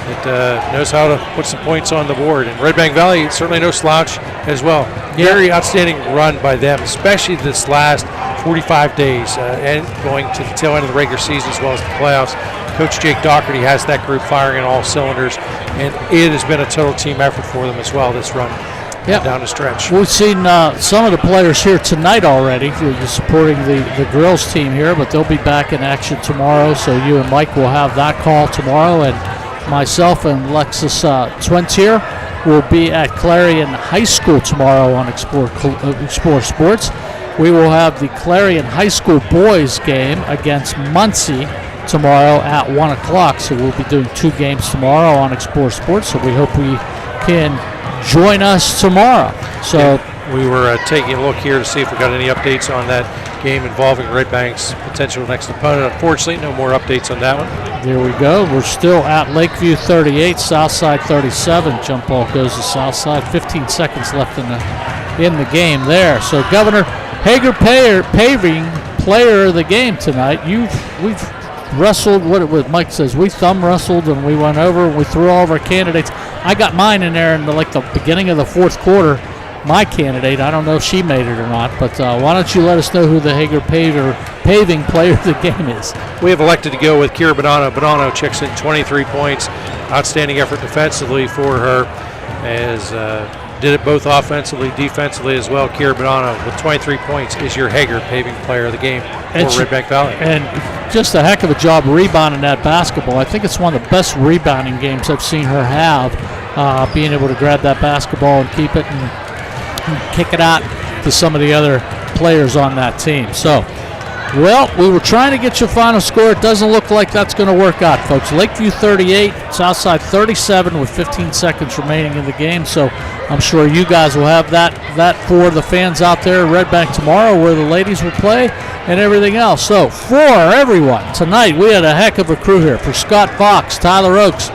that knows how to put some points on the board. And Redbank Valley, certainly no slouch as well. Very outstanding run by them, especially this last 45 days and going to the tail end of the regular season as well as the playoffs. Coach Jake Doherty has that group firing on all cylinders, and it has been a total team effort for them as well this run down the stretch. We've seen some of the players here tonight already supporting the girls team here, but they'll be back in action tomorrow, so you and Mike will have that call tomorrow, and myself and Lexus Twentier will be at Clarion High School tomorrow on Explore Sports. We will have the Clarion High School boys game against Muncie tomorrow at 1 o'clock. So we'll be doing 2 games tomorrow on Explore Sports. So we hope we can join us tomorrow. So we were taking a look here to see if we got any updates on that game involving Redbank's potential next opponent. Unfortunately, no more updates on that one. There we go. We're still at Lakeview 38, Southside 37. Jump ball goes to Southside. 15 seconds left in the game there. So Governor Hager Paving, player of the game tonight. We've wrestled. What Mike says, we thumb wrestled and we went over and we threw all of our candidates. I got mine in there in the beginning of the fourth quarter. My candidate, I don't know if she made it or not, but why don't you let us know who the Hager Paving player of the game is? We have elected to go with Kira Bonanno. Bonanno checks in 23 points. Outstanding effort defensively for her, as did it both offensively, defensively as well. Kira Bonanno with 23 points is your Hager Paving player of the game for Redbank Valley. And just a heck of a job rebounding that basketball. I think it's one of the best rebounding games I've seen her have, being able to grab that basketball and keep it and kick it out to some of the other players on that team. So, well, we were trying to get your final score. It doesn't look like that's going to work out, folks. Lakeview 38, Southside 37 with 15 seconds remaining in the game. So I'm sure you guys will have that for the fans out there at Redbank tomorrow, where the ladies will play and everything else. So for everyone, tonight we had a heck of a crew here. For Scott Fox, Tyler Oakes,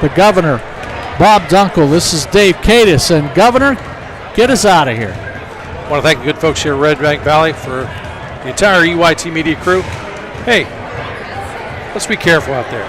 the Governor, Bob Dunkle, this is Dave Cadis. And Governor, get us out of here. I want to thank the good folks here at Redbank Valley for the entire EYT Media crew. Hey, let's be careful out there.